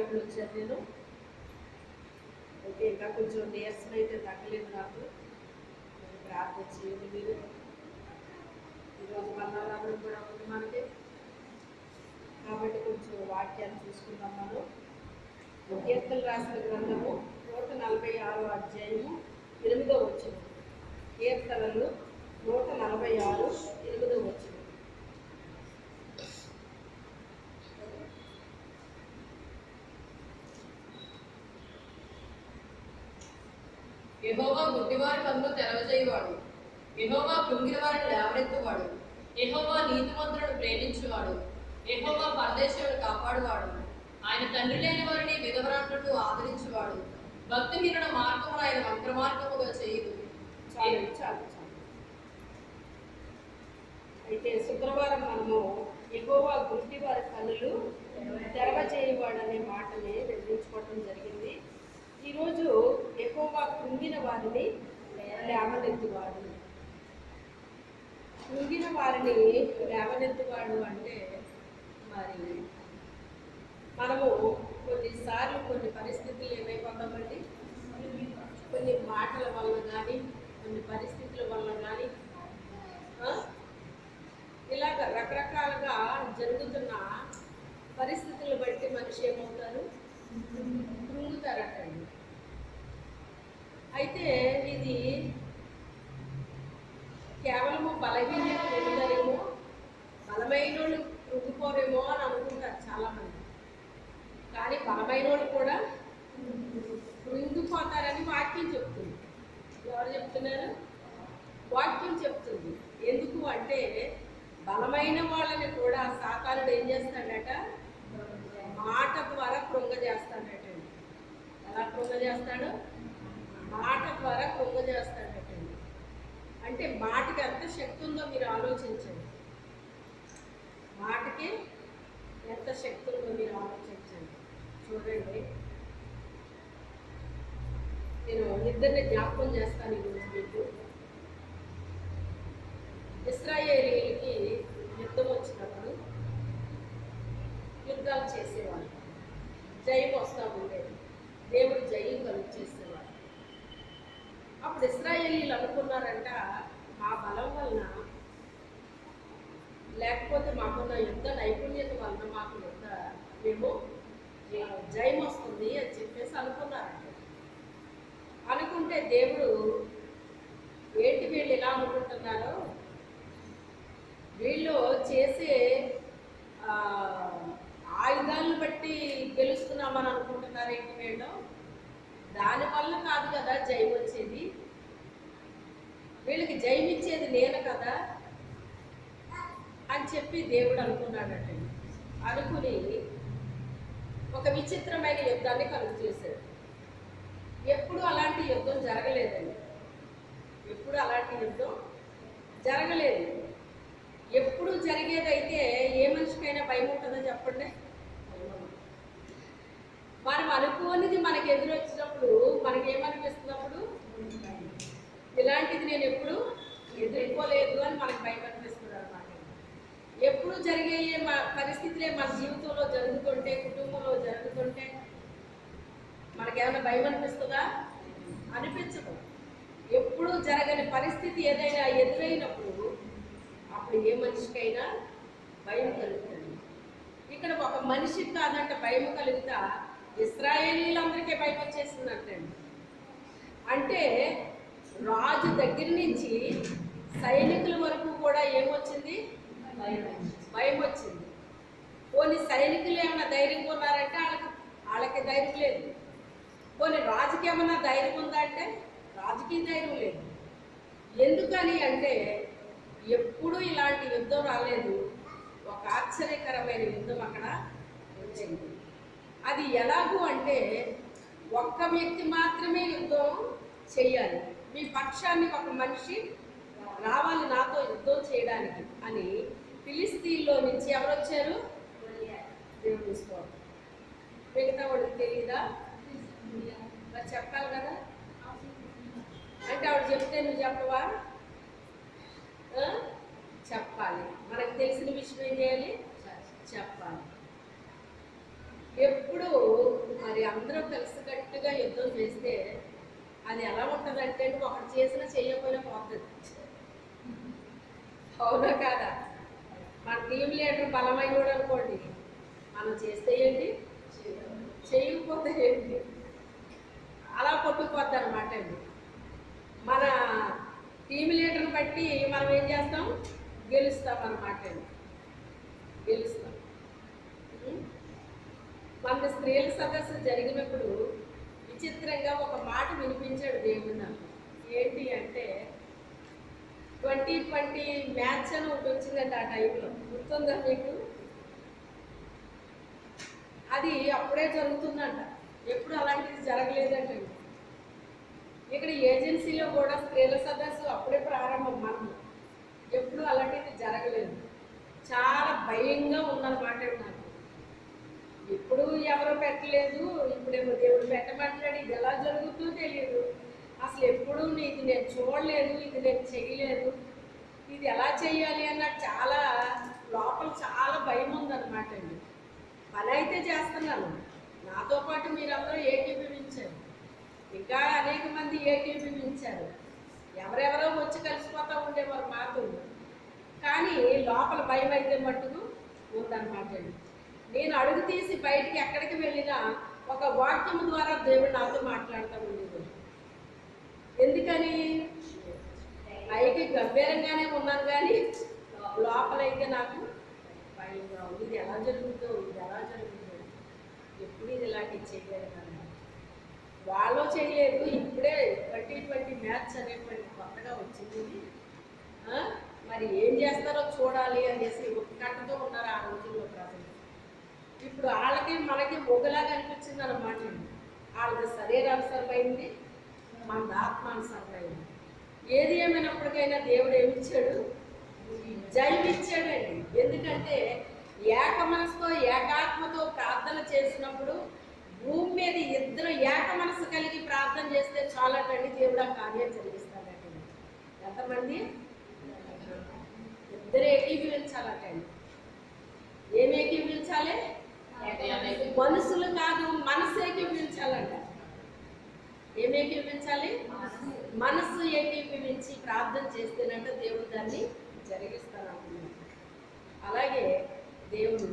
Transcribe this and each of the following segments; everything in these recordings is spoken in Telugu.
సేవకులు వచ్చారు. నేను ఓకే, ఇంకా కొంచెం నీరసం అయితే తగ్గలేదు నాకు. ప్రార్థన చేయండి మీరు. ఈరోజు మన్నారాధన కూడా ఉంది మనకి, కాబట్టి కొంచెం వాక్యాన్ని చూసుకుందాం మనం. కీర్తనలు రాసిన గ్రంథము 146 అధ్యాయము 8వ వచనం. కీర్తనలు 146 8వ వచనం. యెహోవా గుడ్డివారి కన్ను తెరవజేయువాడు, యెహోవా కృంగిన వారిని లేవనెత్తువాడు, యెహోవా నీతిమంతులను ప్రేమించువాడు, యెహోవా పరదేశులను కాపాడువాడు, ఆయన తండ్రి లేని వారిని విధవరాండ్రులను ఆదరించువాడు, భక్తిహీనుల మార్గమును ఆయన వక్ర మార్గముగా చేయదు. చాలు చాలు చాలు. అయితే శుక్రవారం మనము యెహోవా గుడ్డివారి కన్నులు తెరవజేయువాడు అనే మాటని నిర్ణయించుకోవడం జరిగింది. ఈరోజు యెహోవా కృంగిన వారిని లేవనెత్తువాడు. కృంగిన వారిని లేవనెత్తువాడు అంటే మరి మనము కొన్నిసార్లు కొన్ని పరిస్థితులు ఏమైపోతామండి, కొన్ని మాటల వల్ల కానీ కొన్ని పరిస్థితుల వల్ల కానీ ఇలాగ రకరకాలుగా జరుగుతున్న పరిస్థితులను బట్టి మనిషి ఏమవుతారు, కృంగుతారటండి. అయితే ఇది కేవలము బలహీనత కృంగుతారేమో, బలమైన వాళ్ళు కృంగిపోరేమో అని అనుకుంటారు చాలామంది. కానీ బలమైన వాళ్ళు కూడా కృంగిపోతారని వాక్యం చెప్తుంది. ఎవరు చెప్తున్నారు? వాక్యం చెప్తుంది. ఎందుకు అంటే బలమైన వాళ్ళని కూడా సాతానుడు ఏం చేస్తాడట, మాట ద్వారా కృంగ చేస్తాడటండి. ఎలా కృంగ చేస్తాడు? మాట ద్వారా కృంగ చేస్తాడటండి. అంటే మాటకి ఎంత శక్తి ఉందో మీరు ఆలోచించండి. మాటకి ఎంత శక్తి ఉందో మీరు ఆలోచించండి. చూడండి, నేను ఇద్దరిని జ్ఞాపకం చేస్తాను ఈరోజు మీకు. ఇశ్రాయేలీయులకి యుద్ధం వచ్చినప్పుడు యుద్ధాలు చేసేవాళ్ళు, జయం వస్తూ ఉండేది, దేవుడు జయం కలుగు చేసేవాడు. అప్పుడు ఇశ్రాయేలీలు అనుకున్నారంట, మా బలం వలన లేకపోతే మాకున్న యుద్ధ నైపుణ్యత వలన మాకు మేము జయం వస్తుంది అని చెప్పేసి అనుకున్నారంట. అనుకుంటే దేవుడు ఏంటి వీళ్ళు ఎలా అనుకుంటున్నారో, వీళ్ళు చేసే ఆయుధాలను బట్టి గెలుస్తున్నామని అనుకుంటున్నారు ఏంటి వీళ్ళు, దానివల్ల కాదు కదా జయం వచ్చేది, వీళ్ళకి జయం ఇచ్చేది నేను కదా అని చెప్పి దేవుడు అనుకున్నాడట. అనుకుని ఒక విచిత్రమైన యుద్ధాన్ని కలుగు చేశాడు. ఎప్పుడు అలాంటి యుద్ధం జరగలేదండి, ఎప్పుడు అలాంటి యుద్ధం జరగలేదు. ఎప్పుడు జరిగేదైతే ఏ మనిషికైనా భయం ఉంటుందో చెప్పండి. మనం అనుకోనిది మనకి ఎదురొచ్చినప్పుడు మనకేమనిపిస్తున్నప్పుడు, ఇలాంటిది నేను ఎప్పుడు ఎదుర్కోలేదు అని మనకు భయం అనిపిస్తుంది అన్నమాట. ఎప్పుడు జరిగే పరిస్థితులే మన జీవితంలో జరుగుతుంటే, కుటుంబంలో జరుగుతుంటే మనకేమైనా భయం అనిపిస్తుందా? అనిపించదు. ఎప్పుడు జరగని పరిస్థితి ఏదైనా ఎదురైనప్పుడు అప్పుడు ఏ మనిషికైనా భయం కలుగుతుంది. ఇక్కడ ఒక మనిషికి కాదంట భయం కలుగుతా, ఇశ్రాయేలీలందరికీ భయం వచ్చేసిందంటండి. అంటే రాజు దగ్గర నుంచి సైనికుల వరకు కూడా ఏమొచ్చింది? భయం వచ్చింది. కొన్ని సైనికులు ఏమైనా ధైర్యం కొన్నారంటే వాళ్ళకి ధైర్యం లేదు. కొన్ని రాజుకి ఏమైనా ధైర్యం ఉందా అంటే రాజుకి ధైర్యం లేదు. ఎందుకని అంటే ఎప్పుడు ఇలాంటి యుద్ధం రాలేదు. ఒక ఆశ్చర్యకరమైన యుద్ధం అక్కడ వచ్చింది. అది ఎలాగూ అంటే ఒక్క వ్యక్తి మాత్రమే యుద్ధం చెయ్యాలి, మీ పక్షాన్ని ఒక మనిషి రావాలి నాతో యుద్ధం చేయడానికి అని ఫిలిస్తీన్లో నుంచి ఎవరు వచ్చారు? దేవుడు తీసుకోవాలి. మిగతా వాడికి తెలియదా? మరి చెప్పాలి కదా. అంటే ఆవిడ చెప్తే నువ్వు చెప్పవా? చెప్పాలి. మనకు తెలిసిన విషయం ఏం చేయాలి? చెప్పాలి. ఎప్పుడు మరి అందరూ కలిసికట్టుగా యుద్ధం చేస్తే అది ఎలా ఉంటుందంటే ఒకటి చేసినా చేయకపోయినా పోతుంది. అవునా కాదా? మన టీం లీడర్ బలమైన అనుకోండి, మనం చేస్తే ఏంటి, చేయకపోతే ఏంటి, అలా కొట్టుకుపోద్ది అనమాట అండి. మన టీం లీడర్ని బట్టి మనం ఏం చేస్తాం, గెలుస్తాం అన్నమాట అండి, గెలుస్తాం. మన స్త్రీల సదస్సు జరిగినప్పుడు విచిత్రంగా ఒక మాట వినిపించాడు దేవుడు నాకు. ఏంటి అంటే 2020 మ్యాచ్ అని ఒకటి వచ్చిందంట ఆ టైంలో, గుర్తుందా మీకు? అది అప్పుడే జరుగుతుందంట, ఎప్పుడు అలాంటిది జరగలేదంట. ఇక్కడ ఏజెన్సీలో కూడా స్త్రీల సదస్సు అప్పుడే ప్రారంభం, మనం ఎప్పుడు అలాంటిది జరగలేదు. చాలా భయంగా ఉందన్నమాట నాకు. ఇప్పుడు ఎవరో పెట్టలేదు, ఇప్పుడేమో దేవుడు పెట్టమంటున్నాడు. ఇది ఎలా జరుగుతుందో తెలియదు అసలు. ఎప్పుడు ఇది నేను చూడలేదు, ఇది నేను చేయలేదు, ఇది ఎలా చేయాలి అని నాకు చాలా లోపల చాలా భయం ఉందన్నమాట అండి. పని అయితే చేస్తున్నాను, నాతో పాటు మీరందరూ ఏకీభవించారు, ఇంకా అనేక మంది ఏకీభవించారు. ఎవరెవరో వచ్చి కలిసిపోతూ ఉండేవారు మాతో, కానీ లోపల భయం అయితే మట్టుకు ఉందన్నమాట అండి. నేను అడుగు తీసి బయటికి ఎక్కడికి వెళ్ళినా ఒక వాక్యం ద్వారా దేవుడు నాతో మాట్లాడుతూ ఉండేవాడు. ఎందుకని? పైకి గంభీరంగానే ఉన్నాను, కానీ లోపలైతే నాకు భయంగా ఉంది. ఇది ఎలా జరుగుతుందో, ఇది ఎలా జరుగుతుందో, ఎప్పుడు ఇది ఇలాంటివి చేయలేదు కదా. వాళ్ళు చేయలేదు, ఇప్పుడే 2020 మ్యాచ్ అనేటువంటి కొత్తగా వచ్చింది. మరి ఏం చేస్తారో చూడాలి అనేసి ఉత్కంఠతో ఉన్నారు ఆ రోజుల్లో ప్రజలు. ఇప్పుడు వాళ్ళకి మనకి మొగలాగా అనిపించింది అన్నమాట. వాళ్ళకి శరీరానుసరమైంది, మన ఆత్మానుసరమైంది. ఏది ఏమైనప్పటికైనా దేవుడు ఏమిచ్చాడు, జయం ఇచ్చాడండి. ఎందుకంటే ఏక మనసుతో ఏకాత్మతో ప్రార్థన చేసినప్పుడు భూమి మీద ఇద్దరు ఏక మనసు కలిగి ప్రార్థన చేస్తే చాలండి, దేవుడు ఆ కార్యం జరిగిస్తాడండి. ఎంతమంది? ఇద్దరు ఏకీభవించాలంటండి. ఏమి ఏకీభవించాలి? మనుషులు కాదు, మనసు ఏకీభవించాలంట. ఏమి ఏకీభవించాలి? మనసు ఏకీభవించి ప్రార్థన చేస్తేనంట దేవుడు దాన్ని జరిగిస్తానంటున్నాడు. అలాగే దేవుడు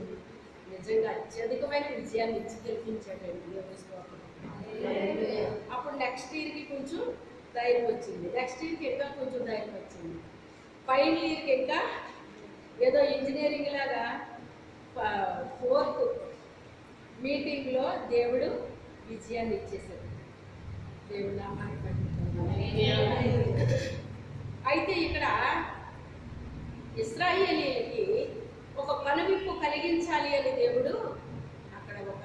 నిజంగా అత్యధికమైన విజయాన్ని ఇచ్చి గెలిపించాడండి. దేవుడి స్తోత్రం. అప్పుడు నెక్స్ట్ ఇయర్కి కొంచెం ధైర్యం వచ్చింది, నెక్స్ట్ ఇయర్కి ఇంకా కొంచెం ధైర్యం వచ్చింది, ఫైనల్ ఇయర్కి ఇంకా ఏదో ఇంజనీరింగ్ లాగా 4th మీటింగ్లో దేవుడు విజయాన్ని ఇచ్చేసాడు. దేవుడు నామానికి అయితే ఇక్కడ ఇశ్రాయేలీయులకి ఒక కనువిప్పు కలిగించాలి అని దేవుడు అక్కడ ఒక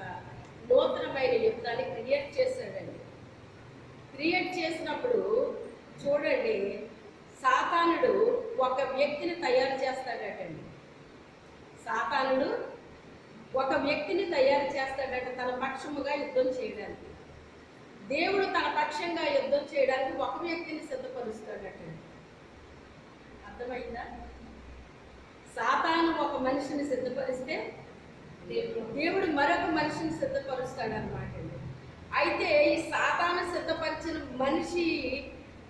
నూతనమైన యుద్ధాన్ని క్రియేట్ చేశాడండి. క్రియేట్ చేసినప్పుడు చూడండి, సాతానుడు ఒక వ్యక్తిని తయారు చేస్తాడటండి. సాతానుడు ఒక వ్యక్తిని తయారు చేస్తాడట తన పక్షముగా యుద్ధం చేయడానికి. దేవుడు తన పక్షంగా యుద్ధం చేయడానికి ఒక వ్యక్తిని సిద్ధపరుస్తాడట. అర్థమైందా? సాతాను ఒక మనిషిని సిద్ధపరిస్తే దేవుడు మరొక మనిషిని సిద్ధపరుస్తాడనమాట. అయితే ఈ సాతాను సిద్ధపరిచిన మనిషి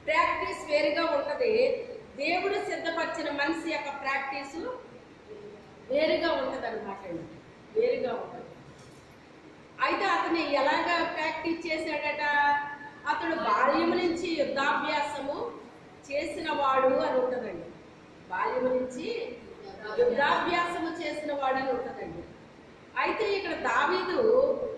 ప్రాక్టీస్ వేరుగా ఉంటుంది, దేవుడు సిద్ధపరిచిన మనిషి యొక్క ప్రాక్టీసు వేరుగా ఉంటుంది అనమాట అండి, వేరుగా ఉంటుంది. అయితే అతను ఎలాగా ప్రాక్టీస్ చేశాడట? అతడు బాల్యం నుంచి యుద్ధాభ్యాసము చేసిన వాడు అని ఉంటుందండి. బాల్యం నుంచి యుద్ధాభ్యాసము చేసిన వాడు అని ఉంటుందండి. అయితే ఇక్కడ దావీదు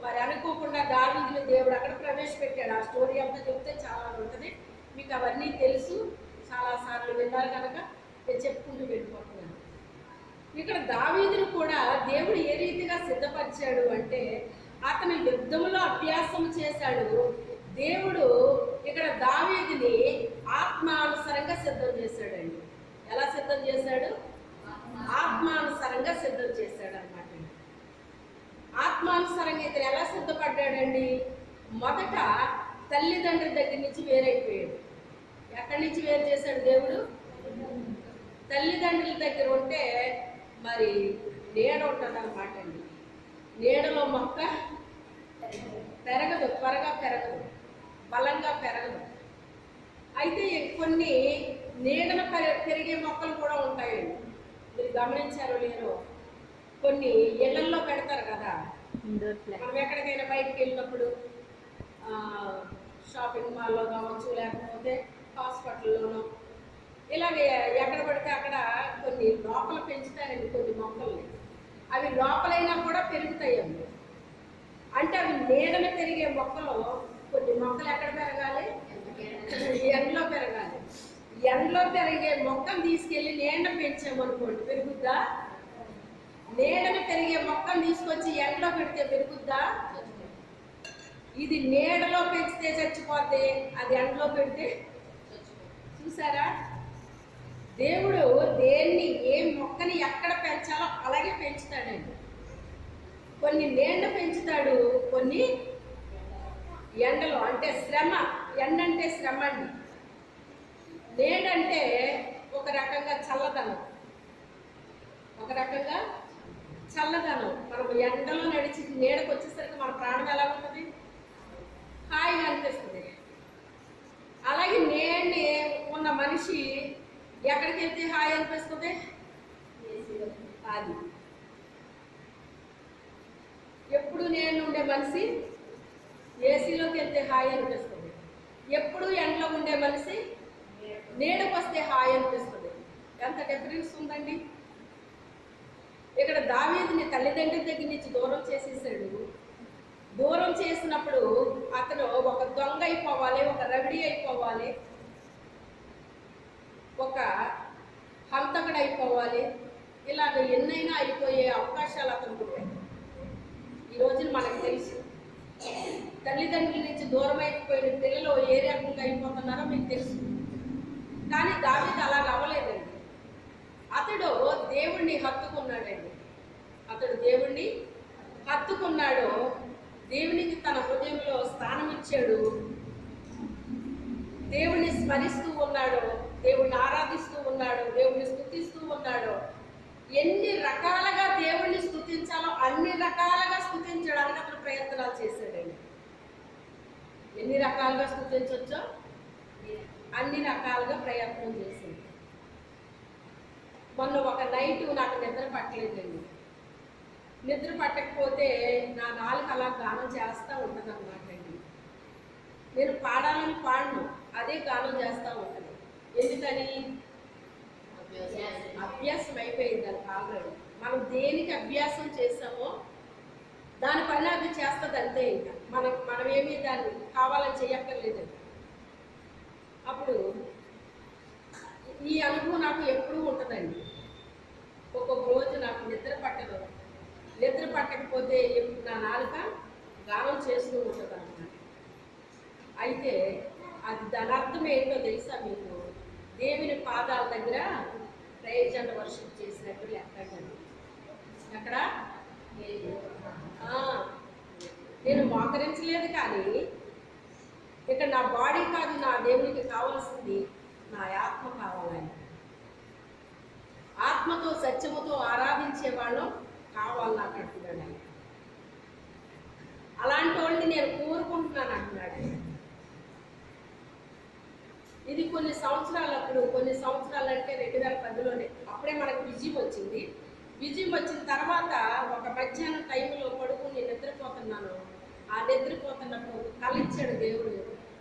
మరి అనుకోకుండా దావీదుని దేవుడు అక్కడ ప్రవేశపెట్టాడు. ఆ స్టోరీ అంతా చెప్తే చాలా ఉంటుంది, మీకు అవన్నీ తెలుసు, చాలాసార్లు విన్నారు కనుక నేను చెప్పుకుంటూ వెళ్ళిపోతున్నాను. ఇక్కడ దావీదును కూడా దేవుడు ఏ రీతిగా సిద్ధపరిచాడు అంటే, అతను యుద్ధంలో అభ్యాసం చేశాడు. దేవుడు ఇక్కడ దావీదుని ఆత్మానుసారంగా సిద్ధం చేశాడండి. ఎలా సిద్ధం చేశాడు? ఆత్మానుసారంగా సిద్ధం చేశాడు అనమాట. ఆత్మానుసారంగా ఇతను ఎలా సిద్ధపడ్డాడండి? మొదట తల్లిదండ్రుల దగ్గర నుంచి వేరైపోయాడు. ఎక్కడి నుంచి వేరు చేశాడు దేవుడు? తల్లిదండ్రుల దగ్గర ఉంటే మరి నీడ ఉంటుంది అనమాట అండి. నీడలో మొక్క పెరగదు, త్వరగా పెరగదు, బలంగా పెరగదు. అయితే కొన్ని నీడన పెరిగే మొక్కలు కూడా ఉంటాయండి. మీరు గమనించారో లేదో, కొన్ని ఇళ్లల్లో పెడతారు కదా. మనం ఎక్కడికైనా బయటకు వెళ్ళినప్పుడు షాపింగ్ మాల్లో కావచ్చు, లేకపోతే హాస్పిటల్లోనో, ఇలాగే ఎక్కడ పడితే అక్కడ కొన్ని లోపల పెంచుతారండి కొన్ని మొక్కల్ని. అవి లోపలైనా కూడా పెరుగుతాయి అండి. అంటే అవి నీడన పెరిగే మొక్కలు. కొన్ని మొక్కలు ఎక్కడ పెరగాలి? ఎండలో పెరగాలి. ఎండలో పెరిగే మొక్కను తీసుకెళ్ళి నీడన పెంచామనుకోండి, పెరుగుద్దా? నీడన పెరిగే మొక్కను తీసుకొచ్చి ఎండలో పెడితే పెరుగుద్దా? ఇది నీడలో పెంచితే చచ్చిపోతే, అది ఎండలో పెడితే. చూసారా? దేవుడు దేన్ని, ఏ మొక్కని ఎక్కడ పెంచాలో అలాగే పెంచుతాడండి. కొన్ని నీడ పెంచుతాడు, కొన్ని ఎండలో. అంటే శ్రమ. ఎండ అంటే శ్రమ అండి. నీడంటే ఒక రకంగా చల్లదనం, ఒక రకంగా చల్లదనం. మనం ఎండలో నడిచి నీడకు వచ్చేసరికి మన ప్రాణం ఎలా ఉంటుంది? హాయిగా అనిపిస్తుంది. అలాగే నీడని ఉన్న మనిషి ఎక్కడికి వెళ్తే హాయి అనిపిస్తుంది? అది ఎప్పుడు నేను ఉండే మనిషి ఏసీలోకి వెళ్తే హాయి అనిపిస్తుంది. ఎప్పుడు ఎండలో ఉండే మనిషి నీడకు వస్తే హాయి అనిపిస్తుంది. ఎంత డిఫరెన్స్ ఉందండి. ఇక్కడ దావీదుని తల్లిదండ్రుల దగ్గర నుంచి దూరం చేసేసాడు. దూరం చేసినప్పుడు అతను ఒక దొంగ అయిపోవాలి, ఒక రవిడి అయిపోవాలి, ఒక హంతకుడు అయిపోవాలి. ఇలాగ ఎన్నైనా అయిపోయే అవకాశాలు అతనికి ఉన్నాయి. ఈ రోజున మనకు తెలుసు, తల్లిదండ్రుల నుంచి దూరం అయిపోయిన పిల్లలు ఏ రకంగా అయిపోతున్నారో మీకు తెలుసు. కానీ దావీదు అలాగ అవ్వలేదండి. అతడు దేవుణ్ణి హత్తుకున్నాడండి. అతడు దేవుణ్ణి హత్తుకున్నాడు. దేవునికి తన హృదయంలో స్థానం ఇచ్చాడు. దేవుణ్ణి స్మరిస్తూ ఉన్నాడు, దేవుణ్ణి ఆరాధిస్తూ ఉన్నాడు, దేవుణ్ణి స్తుతిస్తూ ఉన్నాడు. ఎన్ని రకాలుగా దేవుణ్ణి స్తుతించాలో అన్ని రకాలుగా స్తుతించడానికి అతను ప్రయత్నాలు చేశాడండి. ఎన్ని రకాలుగా స్తుతించవచ్చో అన్ని రకాలుగా ప్రయత్నం చేసింది. మొన్న ఒక నైట్ నాకు నిద్ర పట్టలేదండి. నిద్ర పట్టకపోతే నా నాలుగు అలా గానం చేస్తూ ఉంటుంది అన్నమాట అండి. నేను పాడాలని పాడను, అదే గానం చేస్తూ ఉంటుంది. ఎందుకని? అభ్యాసం అయిపోయింది దానికి ఆల్రెడీ. మనం దేనికి అభ్యాసం చేస్తామో దాని పని అది చేస్తుంది అంతే. ఇంకా మనమేమీ దాన్ని కావాలని చేయక్కర్లేదండి. అప్పుడు ఈ అనుభవం నాకు ఎప్పుడూ ఉంటుందండి. ఒక్కొక్క రోజు నాకు నిద్ర పట్టదు. నిద్ర పట్టకపోతే నా నాలుక గానం చేస్తూ ఉంటుంది అన్నమాట. అయితే అది దాని అర్థం ఏంటో తెలుసా మీకు? దేవుని పాదాల దగ్గర ప్రేయర్ వర్షిప్ చేసినట్టు లెక్కండి. ఎక్కడ నేను మోకరించలేదు, కానీ ఇక్కడ నా బాడీ కాదు, నా దేవునికి కావాల్సింది నా ఆత్మ కావాలని. ఆత్మతో సత్యముతో ఆరాధించే వాళ్ళం కావాలి నాకు అంటున్నాడు ఆయన. అలాంటి వాళ్ళని నేను కోరుకుంటున్నాను అంటున్నాడు. ఇది కొన్ని సంవత్సరాలు అంటే 2010లోనే అప్పుడే మనకు విజయం వచ్చింది. విజయం వచ్చిన తర్వాత ఒక మధ్యాహ్నం టైంలో పడుకుని నిద్రపోతున్నాను. ఆ నిద్రపోతున్నప్పుడు కళ ఇచ్చాడు దేవుడు.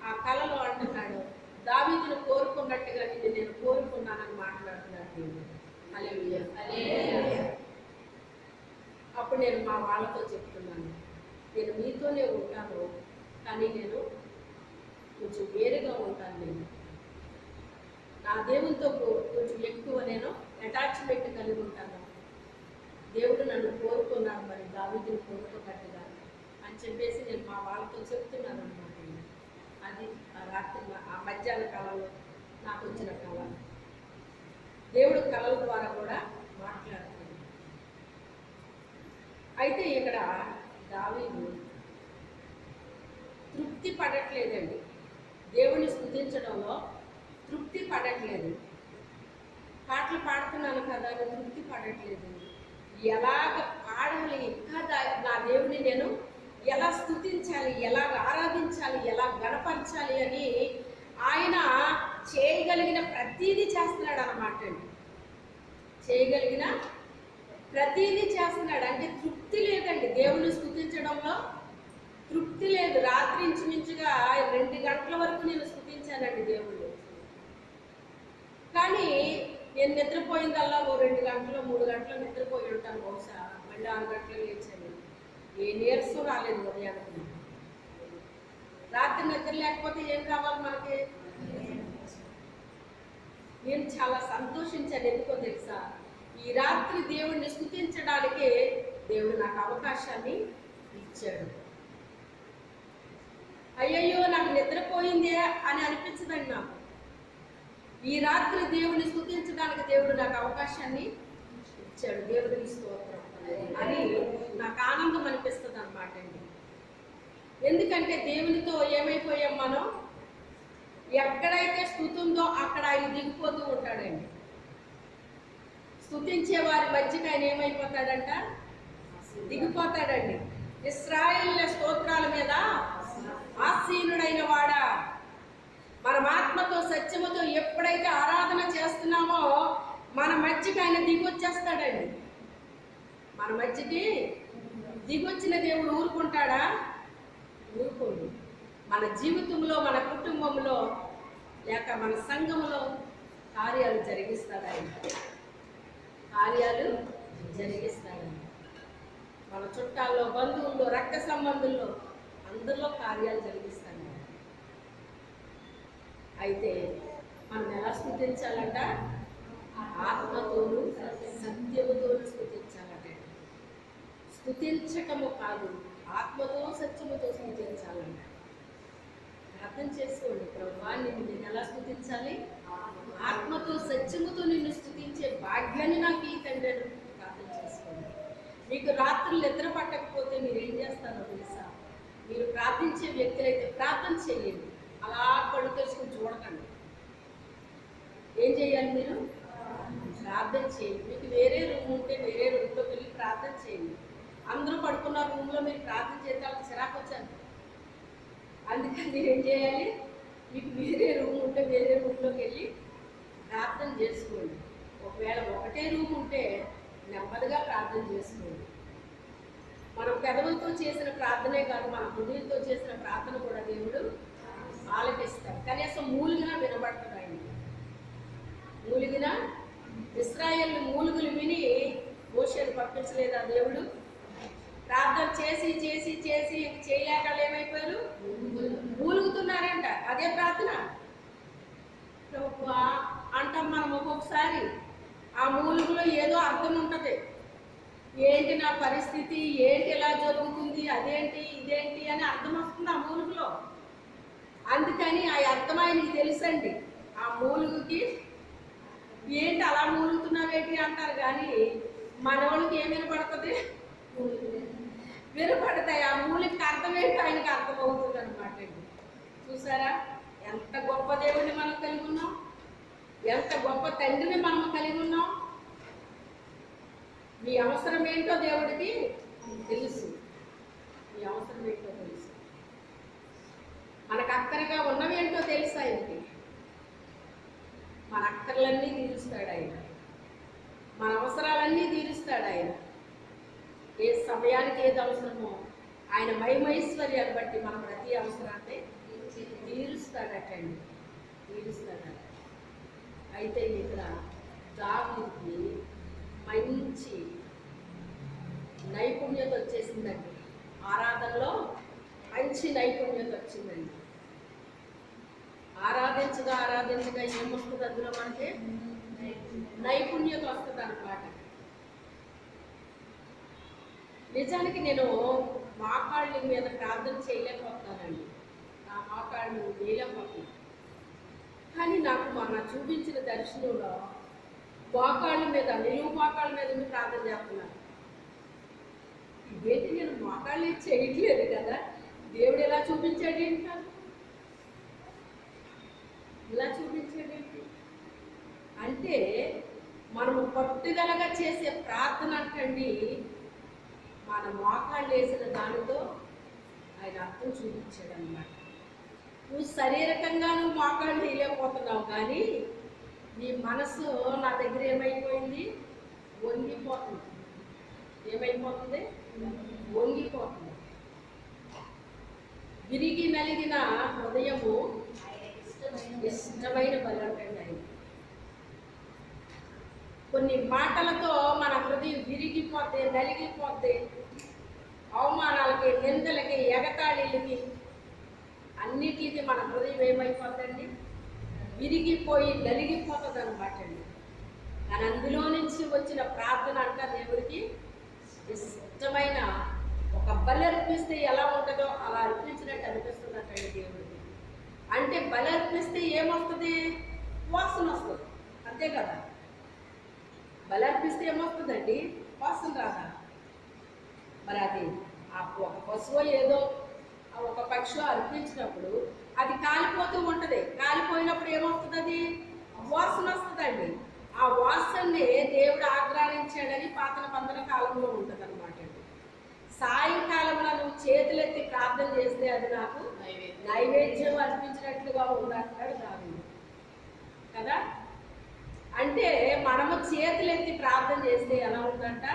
ఆ కళలో అంటున్నాడు, దావీదును కోరుకున్నట్టుగా నిన్ను నేను కోరుకున్నానని మాట్లాడుతున్నాడు దేవుడు. హల్లెలూయా. అప్పుడు నేను మా వాళ్ళతో చెప్తున్నాను, నేను మీతోనే ఉంటాను, కానీ నేను కొంచెం వేరుగా ఉంటాను. నేను నా దేవునితో కొంచెం ఎక్కువ నేను అటాచ్మెంట్ కలిగి ఉంటాను. దేవుడు నన్ను కోరుకున్నాను, మరి దావీదుని కోరుకున్నట్టుగా అని చెప్పేసి నేను మా వాళ్ళతో చెప్తున్నాను అన్నమాట. అది ఆ రాత్రి ఆ మధ్యాహ్న కాలంలో నాకు వచ్చిన కళ. దేవుడు కళల ద్వారా కూడా మాట్లాడుతున్నాడు. అయితే ఇక్కడ దావీదు తృప్తి పడట్లేదండి. దేవుని స్తుతించడంలో తృప్తి పడట్లేదు. పాటలు పాడుతున్నాను కదా అని తృప్తి పడట్లేదు. ఎలాగ పాడాలి వాడబడాలి, ఇంకా నా దేవుడిని నేను ఎలా స్తుతించాలి, ఎలా ఆరాధించాలి, ఎలా గణపరచాలి అని ఆయన చేయగలిగిన ప్రతీదీ చేస్తున్నాడు అన్నమాట అండి. చేయగలిగిన ప్రతీదీ చేస్తున్నాడు. అంటే తృప్తి లేదండి దేవుని స్తుతించడంలో, తృప్తి లేదు. రాత్రి ఇంచుమించుగా 2 గంటల వరకు నేను స్తుతించానండి దేవుడు. కానీ నేను నిద్రపోయిందల్లా 2 గంటలు 3 గంటలు నిద్రపోయి ఉంటాను బహుశా. మళ్ళీ 6 గంటలు లేచాను. ఏ నీరసం రాలేదు ఉదయానికి. రాత్రి నిద్ర లేకపోతే ఏం కావాలి మనకి? నేను చాలా సంతోషించాను. ఎందుకో తెలుసా? ఈ రాత్రి దేవుణ్ణి స్తుతించడానికి దేవుడు నాకు అవకాశాన్ని ఇచ్చాడు. అయ్యయ్యో నాకు నిద్రపోయిందే అని అనిపించదండి నాకు. ఈ రాత్రి దేవుని స్తుతించడానికి దేవుడు నాకు అవకాశాన్ని ఇచ్చాడు. దేవుడికి స్తోత్రం అని నాకు ఆనందం అనిపిస్తుంది అన్నమాట అండి. ఎందుకంటే దేవునితో ఏమైపోయాం మనం? ఎక్కడైతే స్తుతి ఉందో అక్కడ ఆయన దిగిపోతూ ఉంటాడండి. స్తుతించే వారి మధ్యకి ఆయన ఏమైపోతాడంట? దిగిపోతాడండి. ఇశ్రాయేలు స్తోత్రాల మీద ఆసీనుడైన వాడా, మనం ఆత్మతో సత్యముతో ఎప్పుడైతే ఆరాధన చేస్తున్నామో మన మధ్యకి ఆయన దిగొచ్చేస్తాడండి. మన మధ్యకి దిగొచ్చిన దేవుడు ఊరుకుంటాడా? ఊరుకోడు. మన జీవితంలో, మన కుటుంబంలో, లేక మన సంఘంలో కార్యాలు జరిగిస్తాడు ఆయన. కార్యాలు జరిగిస్తాడు. మన చుట్టాల్లో, బంధువుల్లో, రక్త సంబంధుల్లో అందరిలో కార్యాలు జరిగిస్తాడు. అయితే మనం ఎలా స్తుతించాలంట? ఆత్మతోను సత్యముతోను స్తుతించాలంటే. స్తుతించటము కాదు, ఆత్మతో సత్యముతో స్తుతించాలంట. అర్థం చేసుకోండి. ప్రభువా నిన్ను ఎలా స్తుతించాలి? ఆత్మతో సత్యముతో నిన్ను స్తుతించే భాగ్యాన్ని నాకు ఈ తండ్రి ప్రార్థన చేసుకోండి. మీకు రాత్రులు నిద్ర పట్టకపోతే మీరు ఏం చేస్తారో తెలుసా? మీరు ప్రార్థించే వ్యక్తులైతే ప్రార్థన చేయండి. అలా కళ్ళు తెరుచుకుని చూడకండి. ఏం చేయాలి? మీరు ప్రార్థన చేయండి. మీకు వేరే రూమ్ ఉంటే వేరే రూమ్లోకి వెళ్ళి ప్రార్థన చేయండి. అందరూ పడుకున్న రూమ్లో మీరు ప్రార్థన చేస్తే వాళ్ళకి చిరాకు వచ్చాను. అందుకని మీరు ఏం చేయాలి? మీకు వేరే రూమ్ ఉంటే వేరే రూమ్లోకి వెళ్ళి ప్రార్థన చేసుకోండి. ఒకవేళ ఒకటే రూమ్ ఉంటే నెమ్మదిగా ప్రార్థన చేసుకోండి. మనం పెదవులతో చేసిన ప్రార్థనే కాదు, మన హృదయంతో చేసిన ప్రార్థన కూడా దేవుడు ఆలకిస్తాడు. కనీసం మూలుగిన వినబడుతుంది ఆయన. మూలిగిన ఇశ్రాయేలు మూలుగులు విని మోషేను పంపించలేదా దేవుడు? ప్రార్థన చేసి చేసి చేసి చేయలేక ఏమైపోయారు? మూలుగుతున్నారంట. అదే ప్రార్థన అంటాం మనం ఒక్కొక్కసారి. ఆ మూలుగులో ఏదో అర్థం ఉంటుంది. ఏంటి నా పరిస్థితి, ఏంటి ఎలా జరుగుతుంది, అదేంటి ఇదేంటి అని అర్థం వస్తుంది ఆ మూలుగులో. అందుకని ఆ అర్థం ఆయనకి తెలుసండి. ఆ మూలుగుకి ఏంటి అలా మూలుగుతున్నావేంటి అంటారు, కానీ మనవాళ్ళకి ఏం వినపడుతుంది? వినపడతాయి. ఆ మూలికి అర్థం ఏంటి ఆయనకి అర్థమవుతుంది అనమాట అండి. చూసారా ఎంత గొప్ప దేవుడిని మనం కలిగి ఉన్నాం, ఎంత గొప్ప తండ్రిని మనం కలిగి ఉన్నాం. మీ అవసరం ఏంటో దేవుడికి తెలుసు. మీ అవసరం ఏంటో తెలుసు. మనకు అక్కరగా ఉన్నవేంటో తెలుసు ఆయనకి. మన అక్కర్లన్నీ తీరుస్తాడు ఆయన. మన అవసరాలన్నీ తీరుస్తాడు ఆయన. ఏ సమయానికి ఏది అవసరమో ఆయన మహిమైశ్వర్యాన్ని బట్టి మన ప్రతి అవసరాన్ని తీరుస్తాడటండి. తీరుస్తాడట. అయితే ఇక్కడ దావీదుకి మంచి నైపుణ్యత వచ్చేసిందండి. ఆరాధనలో మంచి నైపుణ్యత వచ్చిందండి. ఆరాధించగా ఆరాధించగా ఏమొస్తుంది? అందులో మనకి నైపుణ్యత వస్తుంది అన్నమాట. నిజానికి నేను మోకాళ్ళ మీద ప్రార్థన చేయలేకపోతానండి. నా మోకాళ్ళు వేయలేకపోతున్నాను. కానీ నాకు మొన్న చూపించిన దర్శనంలో మోకాళ్ళ మీద, నిలువు మోకాళ్ళ మీద ప్రార్థన చేస్తున్నాను. ఇదేంటి, నేను మోకాళ్ళు చేయట్లేదు కదా, దేవుడు ఎలా చూపించాడేంటి? కాదు ఇలా చూపించాడేంటి అంటే మనము పట్టుదలగా చేసే ప్రార్థన అంటండి మన మోకాళ్ళు వేసిన దానితో ఆయన అర్థం చూపించాడు అనమాట. నువ్వు శారీరకంగా నువ్వు మోకాళ్ళు వేయలేకపోతున్నావు, కానీ నీ మనసు నా దగ్గర ఏమైపోయింది? వంగిపోతుంది. ఏమైపోతుంది? వంగిపోతుంది. విరిగి నలిగిన హృదయము ఇష్టమైన బలంటండి ఆయన. కొన్ని మాటలతో మన హృదయం విరిగిపోతే, నలిగిపోతే, అవమానాలకి, నిందలకి, ఎగతాళిలకి అన్నిటికీ మన హృదయం ఏమైపోతుందండి? విరిగిపోయి నలిగిపోతుంది అనమాట అండి. కానీ అందులో నుంచి వచ్చిన ప్రార్థన అంట దేవుడికి ఇష్టమైన ఒక బలి అర్పిస్తే ఎలా ఉంటుందో అలా అర్పించినట్టు అనిపిస్తున్నట్టండి దేవుడికి. అంటే బలి అర్పిస్తే ఏమొస్తుంది? వాసన వస్తుంది, అంతే కదా. బలి అర్పిస్తే ఏమొస్తుందండి? వాసన రాదా? మరి అది ఒక పశువు ఏదో ఒక పక్షి అర్పించినప్పుడు అది కాలిపోతూ ఉంటుంది. కాలిపోయినప్పుడు ఏమొస్తుంది? అది వాసన వస్తుందండి. ఆ వాసనని దేవుడు ఆగ్రహించాడని పాతన పందన కాలంలో ఉంటుంది అనమాట. సాయంకాలంలో నువ్వు చేతులెత్తి ప్రార్థన చేస్తే అది నాకు నైవేద్యం అర్పించినట్లుగా ఉందంటాడు దావీదు కదా. అంటే మనము చేతులెత్తి ప్రార్థన చేస్తే ఎలా ఉందంట?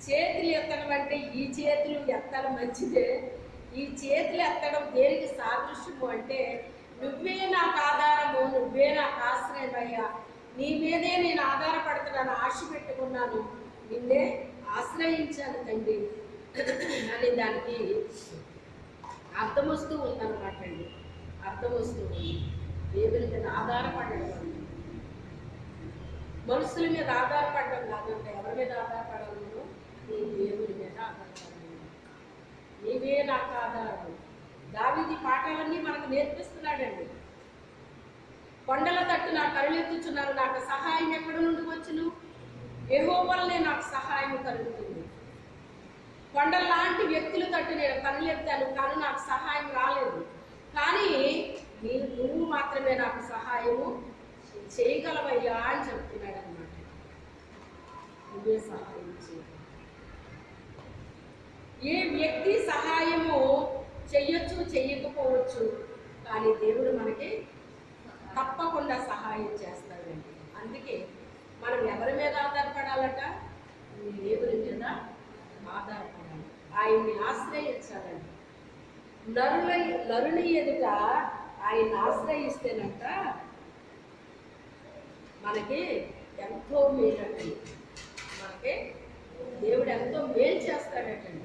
చేతులు ఎత్తడం అంటే ఈ చేతులు ఎత్తడం మంచిదే. ఈ చేతులు ఎత్తడం దేనికి సాదృశ్యము అంటే, నువ్వే నాకు ఆధారము, నువ్వే నాకు ఆశ్రయమయ్యా, నీ మీదే నేను ఆధారపడుతున్నాను, ఆశ పెట్టుకున్నాను, నిన్నే ఆశ్రయించాను తండ్రి అని దానికి అర్థం వస్తూ ఉందన్నమాట అండి. అర్థం వస్తూ ఉంది. దేవుని మీద ఆధారపడడం అండి. మనుషుల మీద ఆధారపడడం కాదంటే ఎవరి మీద ఆధారపడాలి? నీ దేవుని మీద ఆధారపడాలి. నీవే నాకు ఆధారం. దావీదు పాఠాలన్నీ మనకు నేర్పిస్తున్నాడండి. కొండల తట్టు నా కరుణెత్తుచున్నాను, నాకు సహాయం ఎక్కడి నుండి వచ్చును? యెహోవానే నాకు సహాయం కలుగుతుంది. కొండలాంటి వ్యక్తుల తట్టు నేను కనులెత్తాను, కానీ నాకు సహాయం రాలేదు. కానీ నువ్వు మాత్రమే నాకు సహాయము చేయగలవయ్యా అని చెప్తున్నాడు అన్నమాట. నువ్వే సహాయం చేయ. ఏ వ్యక్తి సహాయము చెయ్యొచ్చు, చెయ్యకపోవచ్చు, కానీ దేవుడు మనకి తప్పకుండా సహాయం చేస్తాడండి. అందుకే మనం ఎవరి మీద ఆధారపడాలట? దేవుని మీద ఆధారపడాలి, ఆయన్ని ఆశ్రయించాలండి. నరుని ఎదుట ఆయన్ని ఆశ్రయిస్తేనంట మనకి ఎంతో మేలండి. మనకి దేవుడు ఎంతో మేలు చేస్తాడటండి.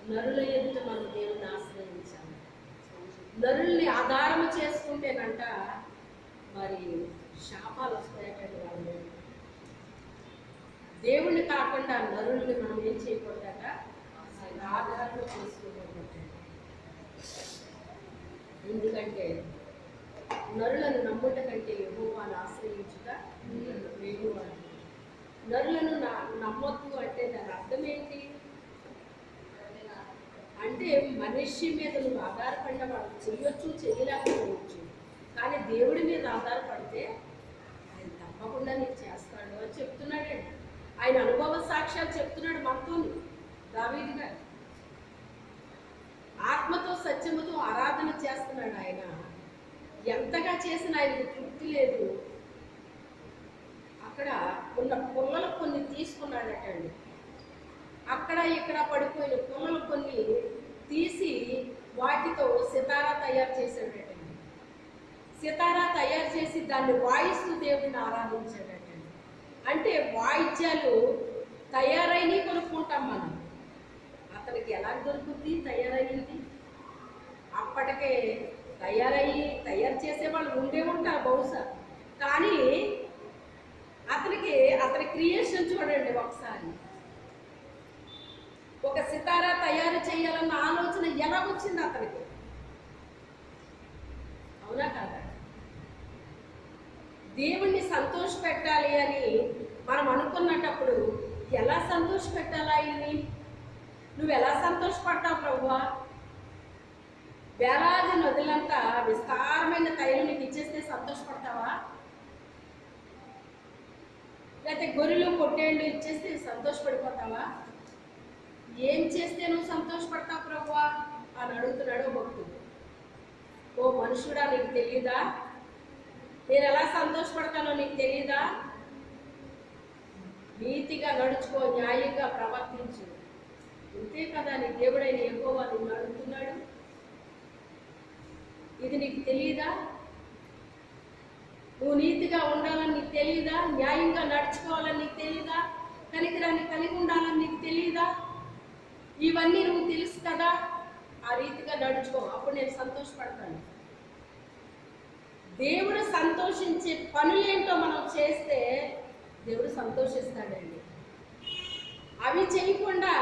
నరుల ఎదుట మనం దేవుడిని ఆశ్రయించాలి. నరుల్ని ఆధారం చేసుకుంటేనంట మరి శాపాలు వస్తాయటండి. వాళ్ళు దేవుణ్ణి కాకుండా నరుల్ని మనం ఏం చేయకూడదట? ఆధారం చేసుకోకూడదట. ఎందుకంటే నరులను నమ్ముట కంటే యెహోవాను ఆశ్రయించుట మేలు అని. నరులను నమ్మొద్దు అంటే దాని అర్థం ఏంటి? అంటే మనిషి మీద నువ్వు ఆధారపడిన వాడు చెయ్యొచ్చు, చేయలేకపోవచ్చు, కానీ దేవుడి మీద ఆధారపడితే ఆయన తప్పకుండా నీకు చేస్తాడు అని చెప్తున్నాడండి. ఆయన అనుభవ సాక్ష్యాలు చెప్తున్నాడు మనతో. దావీదు గారు ఆత్మతో సత్యముతో ఆరాధన చేస్తున్నాడు. ఆయన ఎంతగా చేసినా ఆయనకు తృప్తి లేదు. అక్కడ ఉన్న పుల్లలు కొన్ని తీసుకున్నాడటండి. అక్కడ ఇక్కడ పడిపోయిన పుల్లలు కొన్ని తీసి వాటితో సితారా తయారు చేశాడటండి. సితారా తయారు చేసి దాన్ని వాయిస్తూ దేవుడిని ఆరాధించాడటండి. అంటే వాయిద్యాలు తయారైనవి కొనుక్కుంటాం మనం. అతనికి ఎలా దొరుకుతుంది? తయారయ్యింది. అప్పటికే తయారు చేసేవాళ్ళు ఉండే ఉంటారు బహుశా, కానీ అతని క్రియేషన్ చూడండి ఒకసారి. ఒక సితారా తయారు చేయాలన్న ఆలోచన ఎలా వచ్చింది అతనికి? అవునా కాదా? దేవుణ్ణి సంతోష పెట్టాలి అని మనం అనుకున్నప్పుడు ఎలా సంతోష పెట్టాలా? ఆయన్ని నువ్వు ఎలా సంతోషపడతావు ప్రభువా? వేలాది నదులంతా విస్తారమైన తైలం నీకు ఇచ్చేస్తే సంతోషపడతావా? లేకపోతే గొర్రెలు పొట్టేళ్ళు ఇచ్చేస్తే సంతోషపడిపోతావా? ఏం చేస్తే నువ్వు సంతోషపడతావు ప్రభువా అని అడుగుతున్నాడు భక్తుడు. ఓ మనుషుడా, నీకు తెలియదా నేను ఎలా సంతోషపడతానో? నీకు తెలియదా? నీతిగా నడుచుకో, న్యాయంగా ప్రవర్తించు. ఇంతే కదా నీ దేవుడైన యెహోవా నిన్ను అడుగుతున్నాడు. ఇది నీకు తెలియదా? నువ్వు నీతిగా ఉండాలని నీకు తెలియదా? న్యాయంగా నడుచుకోవాలని నీకు తెలియదా? కనికరాన్ని కలిగి ఉండాలని నీకు తెలియదా? ఇవన్నీ నువ్వు తెలుసు కదా. ఆ రీతిగా నడుచుకో, అప్పుడు నేను సంతోషపడతాను. దేవుడు సంతోషించే పనులేంటో మనం చేస్తే దేవుడు సంతోషిస్తాడండి. అవి చేయకుండా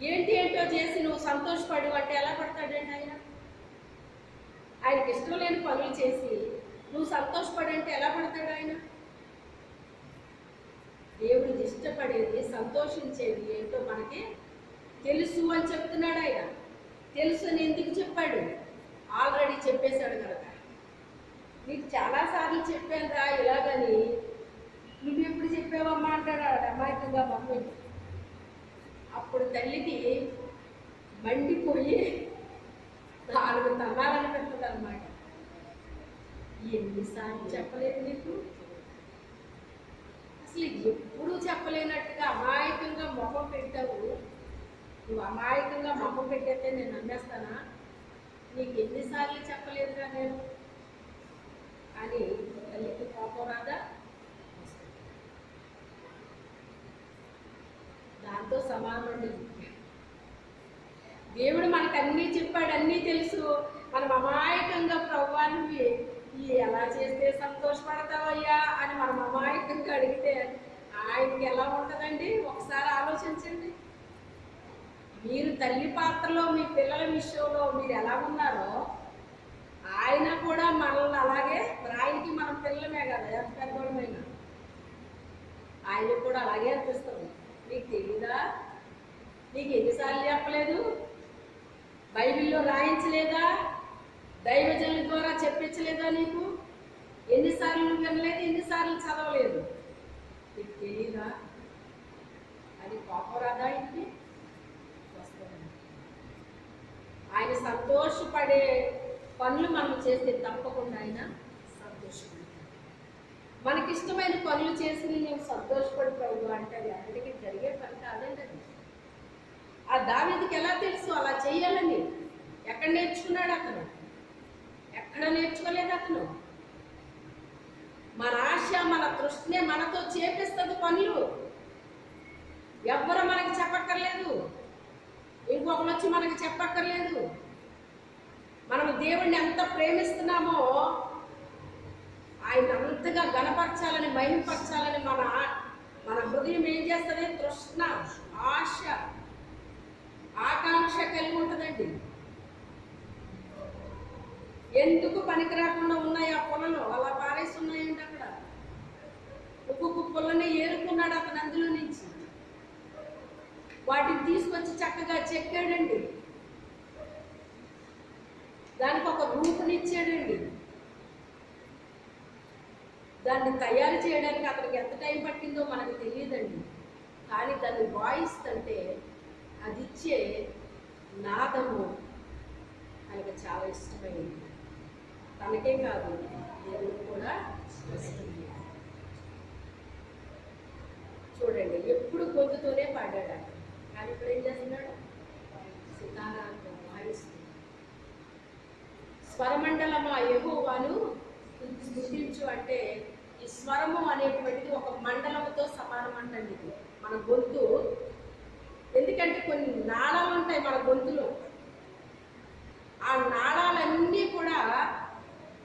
ఏంటో చేసి నువ్వు సంతోషపడు అంటే ఎలా పడతాడండి ఆయన? ఆయనకి ఇష్టం లేని పనులు చేసి నువ్వు సంతోషపడంటే ఎలా పడతాడు ఆయన? దేవుడికి ఇష్టపడేది, సంతోషించేది ఏంటో మనకి తెలుసు అని చెప్తున్నాడు ఆయన. తెలుసు అని ఎందుకు చెప్పాడు? ఆల్రెడీ చెప్పేశాడు కనుక. నీకు చాలాసార్లు చెప్పాను రా ఇలాగని, నువ్వు ఎప్పుడు చెప్పావమ్మా అంటాడు అమాయకంగా మమ్మీ. అప్పుడు తల్లికి మండిపోయి 4 తన్నాలనిపిస్తుంది అనమాట. ఎన్నిసార్లు చెప్పలేదు నీకు? అసలు ఎప్పుడూ చెప్పలేనట్టుగా అమాయకంగా మొహం పెట్టావు. నువ్వు అమాయకంగా మొహం పెట్టేస్తే నేను నమ్మేస్తానా? నీకు ఎన్నిసార్లు చెప్పలేదుగా నేను అని తల్లికి కోపం రాదా? దాంతో సమానం. దేవుడు మనకు అన్నీ చెప్పాడు, అన్నీ తెలుసు. మనం అమాయకంగా ప్రభువాన్ని ఎలా చేస్తే సంతోషపడతావయ్యా అని మనం అమాయకంగా అడిగితే ఆయనకి ఎలా ఉంటుందండి? ఒకసారి ఆలోచించండి. మీరు తల్లి పాత్రలో మీ పిల్లల విషయంలో మీరు ఎలా ఉన్నారో ఆయన కూడా మనల్ని అలాగే, ఆయనకి మనం పిల్లలమే కదా, ఎంత పెద్దవాళ్ళమైనా ఆయనకు కూడా అలాగే అనిపిస్తుంది. నీకు తెలీదా? నీకు ఎన్నిసార్లు చెప్పలేదు? బైబిల్లో రాయించలేదా? దైవజనుల ద్వారా చెప్పించలేదా నీకు? ఎన్నిసార్లు నువ్వు వినలేదు? ఎన్నిసార్లు చదవలేదు? నీకు తెలీదా? అది కోపం రాదా? ఇంటికి వస్తుంది. ఆయన సంతోషపడే పనులు మనం చేస్తే తప్పకుండా ఆయన సంతోషపడతాడు. మనకిష్టమైన పనులు చేసి నేను సంతోషపడిపోయావు అంటే అది అందరికీ జరిగే పని కాదండి. అది ఆ దావీదుకి ఎలా తెలుసు అలా చేయాలని? ఎక్కడ నేర్చుకున్నాడు అతను? ఎక్కడ నేర్చుకోలేదు అతను. మన ఆశ, మన తృష్ణే మనతో చేపిస్తుంది పనులు. ఎవ్వరు మనకి చెప్పక్కర్లేదు, ఇంకొకరు వచ్చి మనకి చెప్పక్కర్లేదు. మనం దేవుణ్ణి ఎంత ప్రేమిస్తున్నామో ఆయన అంతగా గణపరచాలని, మహిమపరచాలని మన హృదయం ఏం చేస్తుంది? తృష్ణ, ఆశ, ఆకాంక్ష కలిగి ఉంటుందండి. ఎందుకు పనికి రాకుండా ఉన్నాయి ఆ పొలను? అలా పారేసి ఉన్నాయండి. అక్కడ ఒక్కొక్క పొలని ఏరుకున్నాడు అతను అందులో నుంచి. వాటిని తీసుకొచ్చి చక్కగా చెక్కాడండి, దానికి ఒక రూపునిచ్చాడండి. దాన్ని తయారు చేయడానికి అతనికి ఎంత టైం పట్టిందో మనకు తెలియదండి. కానీ దాన్ని వాయిస్తుంటే అది ఇచ్చే నాదము ఆయనకు చాలా ఇష్టమైంది. తనకే కాదు, దేవుడు కూడా ఇష్టమైంది. చూడండి, ఎప్పుడు గొంతుతోనే పాడాడు. కానీ ఇప్పుడు ఏం చేస్తున్నాడు? సితారాతో వాయిస్తూ స్వరమండలము యెహోవాను స్తుతించు అంటే ఈ స్వరము అనేటువంటిది ఒక మండలముతో సమానం అంటండి. ఇది మన గొంతు. ఎందుకంటే కొన్ని నాళాలు ఉంటాయి మన గొంతులో. ఆ నాళాలన్నీ కూడా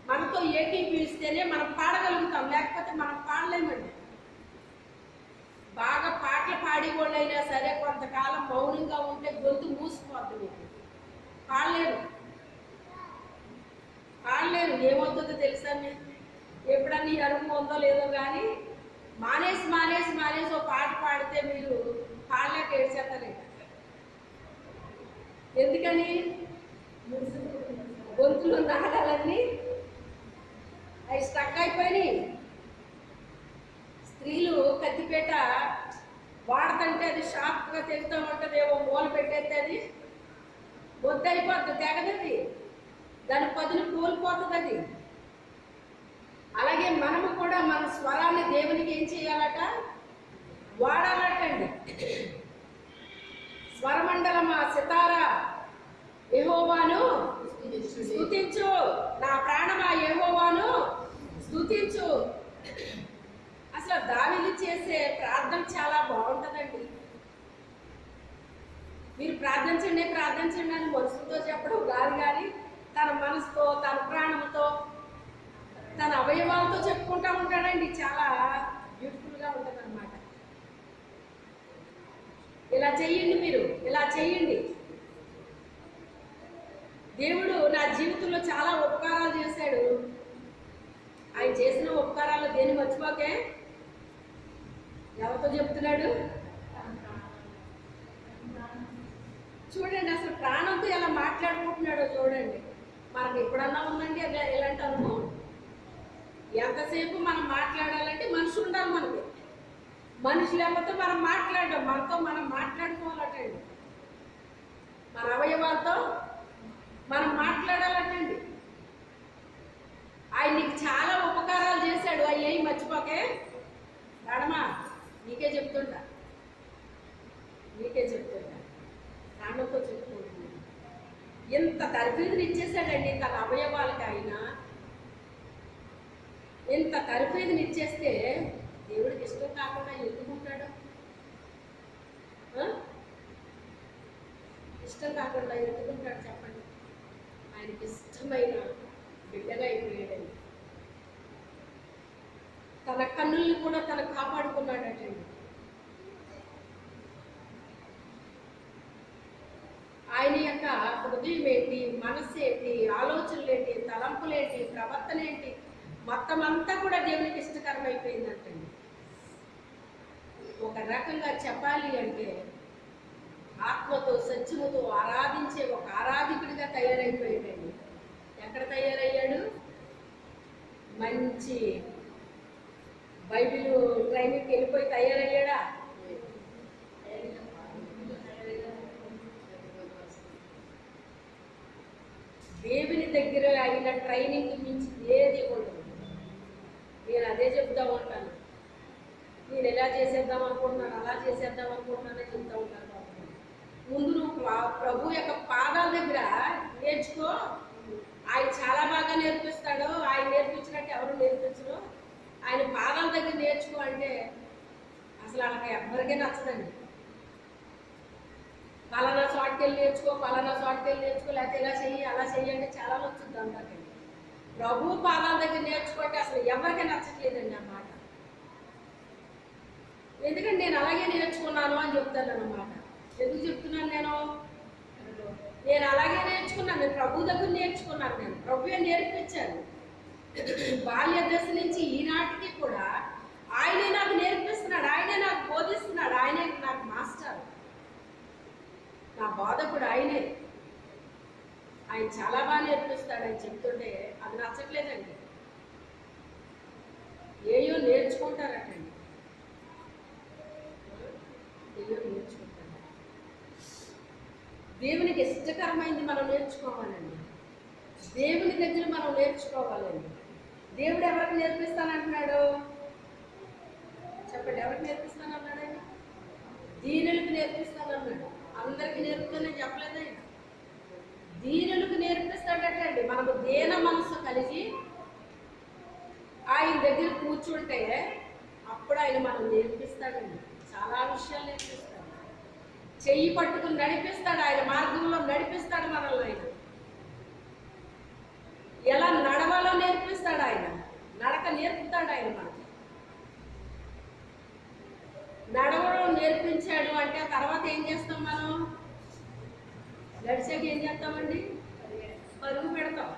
మనతో ఏకీపిస్తేనే మనం పాడగలుగుతాం, లేకపోతే మనం పాడలేమండి. బాగా పాటలు పాడేవాళ్ళైనా సరే కొంతకాలం మౌనంగా ఉంటే గొంతు మూసిపోద్ది. మీకు పాడలేరు. ఏమవుతుందో తెలుసా? మీకు ఎప్పుడన్నా ఈ అనుభవం ఉందో లేదో కానీ మానేసి ఓ పాట పాడితే మీరు పాడలేక ఏడ్చేస్తారు. ఎందుకని? గొంతులో నాడాలన్నీ అవి స్టక్ అయిపోయినాయి. సడన్గా తెగుతూ ఉంటుంది, ఏమో మూల పెట్టేస్తే అది వద్దయిపోద్ది, తెగదది, దాని పదును కోల్పోతుంది అది. అలాగే మనము కూడా మన స్వరాన్ని దేవునికి ఏం చేయాలట? వాడాలటండి. స్వరమండలమా సితారా యెహోవాను స్తుతించు, నా ప్రాణమా యెహోవాను స్తుతించు. అసలు దావీదు చేసే ప్రార్థన చాలా బాగుంటుందండి. మీరు ప్రార్థించండి ప్రార్థించండి అని మనసుతో చెప్పడం కాదు, కానీ తన మనసుతో, తన ప్రాణంతో, తన అవయవాలతో చెప్పుకుంటా ఉంటాడండి. చాలా బ్యూటిఫుల్గా ఉంటుంది అన్నమాట. ఇలా చెయ్యండి, మీరు ఇలా చెయ్యండి. దేవుడు నా జీవితంలో చాలా ఉపకారాలు చేశాడు. ఆయన చేసిన ఉపకారాలు దేన్ని మర్చిపోకే. ఎవరితో చెప్తున్నాడు? చూడండి, అసలు ప్రాణంతో ఎలా మాట్లాడుకుంటున్నాడో చూడండి. మనకి ఎప్పుడన్నా ఉందండి ఇలాంటి అనుభవం? ఎంతసేపు మనం మాట్లాడాలంటే మనిషి ఉండాలి మనకి. మనిషి లేకపోతే మనం మాట్లాడడం, మనతో మనం మాట్లాడుకోవాలటండి. మన అవయవాలతో మనం మాట్లాడాలటండి. ఆయన నీకు చాలా ఉపకారాలు చేశాడు, అవి ఏమి మర్చిపోకే. రాడమా, నీకే చెప్తుంటా, ప్రాణంతో చెప్పుకుంటున్నాను. ఎంత తరఫీదుని ఇచ్చేసాడండి తన అవయవాలకి. ఆయన ఎంత తరఫీదుని ఇచ్చేస్తే దేవుడికి ఇష్టం కాకుండా ఎందుకుంటాడు? ఇష్టం కాకుండా ఎందుకుంటాడు చెప్పండి? ఆయనకి ఇష్టమైన బిడ్డగా అయిపోయాడండి. తన కన్నుల్ని కూడా తను కాపాడుకున్నాడటండి. ఆయన యొక్క హృదయం ఏంటి, మనస్సు ఏంటి, ఆలోచనలు ఏంటి, తలంపులు ఏంటి, ప్రవర్తన ఏంటి, మొత్తం అంతా కూడా దేవునికి ఇష్టకరమైపోయిందంటండి. ఒక రకంగా చెప్పాలి అంటే ఆత్మతో సత్యముతో ఆరాధించే ఒక ఆరాధికుడిగా తయారైపోయాడండి. ఎక్కడ తయారయ్యాడు? మంచి బైబిల్ ట్రైనింగ్కి వెళ్ళిపోయి తయారయ్యాడా? దేవుని దగ్గర అయిన ట్రైనింగ్ మించి ఏది ఉండదు. నేను అదే చెప్తా ఉంటాను. నేను ఎలా చేసేద్దాం అనుకుంటున్నాను, అలా చేసేద్దాం అనుకుంటున్నానని చెప్తా ఉంటాను. ముందు నువ్వు ప్రభు యొక్క పాదాల దగ్గర నేర్చుకో. ఆయన చాలా బాగా నేర్పిస్తాడు. ఆయన నేర్పించినట్టు ఎవరు నేర్పించరు. ఆయన పాదాల దగ్గర నేర్చుకో అంటే అసలు వాళ్ళకి ఎవరికీ నచ్చదండి. పలానా చోటుకెళ్ళి నేర్చుకో, పలానా చోటుకెళ్ళి నేర్చుకో, లేకపోతే ఇలా చెయ్యి, అలా చెయ్యి అంటే చాలా నచ్చుద్ది అందరికీ. ప్రభు పాదాల దగ్గర నేర్చుకుంటే అసలు ఎవరికీ నచ్చట్లేదండి ఆ మాట. ఎందుకంటే నేను అలాగే నేర్చుకున్నాను అని చెప్తాను అన్నమాట. ఎందుకు చెప్తున్నాను? నేను అలాగే నేర్చుకున్నాను. నేను ప్రభు దగ్గర నేర్చుకున్నాను. నేను ప్రభువే నేర్పించాను. బాల్య దశ నుంచి ఈనాటికి కూడా ఆయనే నాకు నేర్పిస్తున్నాడు, ఆయనే నాకు బోధిస్తున్నాడు, ఆయనే నాకు మాస్టర్, నా బోధకుడు ఆయనే. ఆయన చాలా బాగా నేర్పిస్తాడు. ఆయన చెప్తుంటే అది నచ్చట్లేదండి. ఏయో నేర్చుకుంటారటండి, ఏయో నేర్చుకుంటారు. దేవునికి ఇష్టకరమైంది మనం నేర్చుకోవాలండి. దేవుని దగ్గర మనం నేర్చుకోవాలండి. దేవుడు ఎవరికి నేర్పిస్తానంటున్నాడు చెప్పండి? ఎవరికి నేర్పిస్తానన్నాడు? ఆయన దీనులకు నేర్పిస్తానన్నాడు. అందరికి నేర్పుతానని చెప్పలేదు ఆయన. దీనులకు నేర్పిస్తాడటండి. మనకు దీన మనసు కలిగి ఆయన దగ్గర కూర్చుంటే అప్పుడు ఆయన మనం నేర్పిస్తాడండి. చాలా విషయాలు నేర్పిస్తాడు. చెయ్యి పట్టుకుని నడిపిస్తాడు. ఆయన మార్గంలో నడిపిస్తాడు మనల్ని. ఆయన ఎలా నడవాలో నేర్పిస్తాడు. ఆయన నడక నేర్పుతాడు. ఆయన మనకి నడవడం నేర్పించాడు అంటే తర్వాత ఏం చేస్తాం? మనం నడిచాక ఏం చేస్తామండి? పరుగు పెడతాం.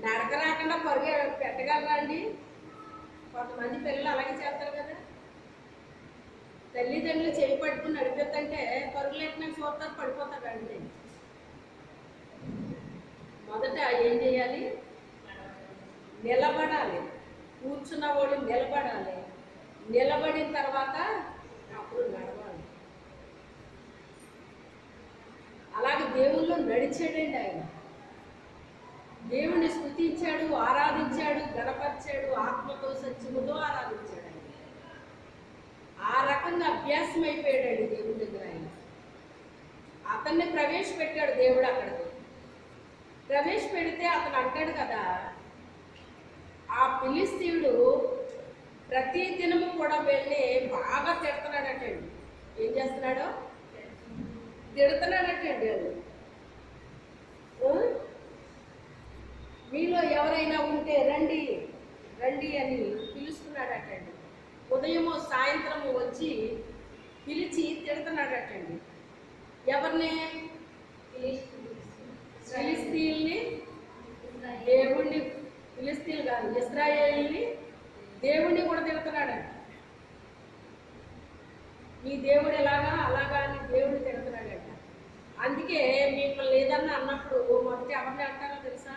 నడక రాకుండా పరుగు పెట్టగలరా అండి? కొంతమంది పిల్లలు అలాగే చేస్తారు కదా. తల్లిదండ్రులు చేయి పట్టుకుని నడిపిస్తుంటే పరుగులు ఎట్టినాక చూస్తారు, పడిపోతాడు అండి. మొదట ఏం చేయాలి? నిలబడాలి. కూర్చున్న వాళ్ళు నిలబడాలి. నిలబడిన తర్వాత అప్పుడు దేవుల్లో నడిచాడండి ఆయన. దేవుణ్ణి స్తుతించాడు, ఆరాధించాడు, గణపరిచాడు, ఆత్మతో సత్యముతో ఆరాధించాడు ఆయన. ఆ రకంగా అభ్యాసం అయిపోయాడండి దేవుడి దగ్గర ఆయన. అతన్ని ప్రవేశపెట్టాడు దేవుడు అక్కడికి. ప్రవేశపెడితే అతను అంటాడు కదా, ఆ ఫిలిష్తీయుడు ప్రతి దినము కూడా వెళ్ళి బాగా తిడుతున్నాడటండి. ఏం చేస్తున్నాడో తిడుతున్నాడటండి. మీలో ఎవరైనా ఉంటే రండి రండి అని పిలుస్తున్నాడటండి. ఉదయము సాయంత్రము వచ్చి పిలిచి తిడుతున్నాడటండి. ఎవరిని? ఫిలిష్తీయుల్ని, దేవుణ్ణి. ఫిలిష్తీయులు కాదు, ఇశ్రాయేలుని, దేవుణ్ణి కూడా తిడుతున్నాడంట. మీ దేవుడు ఎలాగా అలాగా అని దేవుడు తిడుతున్నాడంట. అందుకే మిమ్మల్ని ఏదన్నా అన్నప్పుడు మొదటి ఎవరిని అంటారో తెలుసా?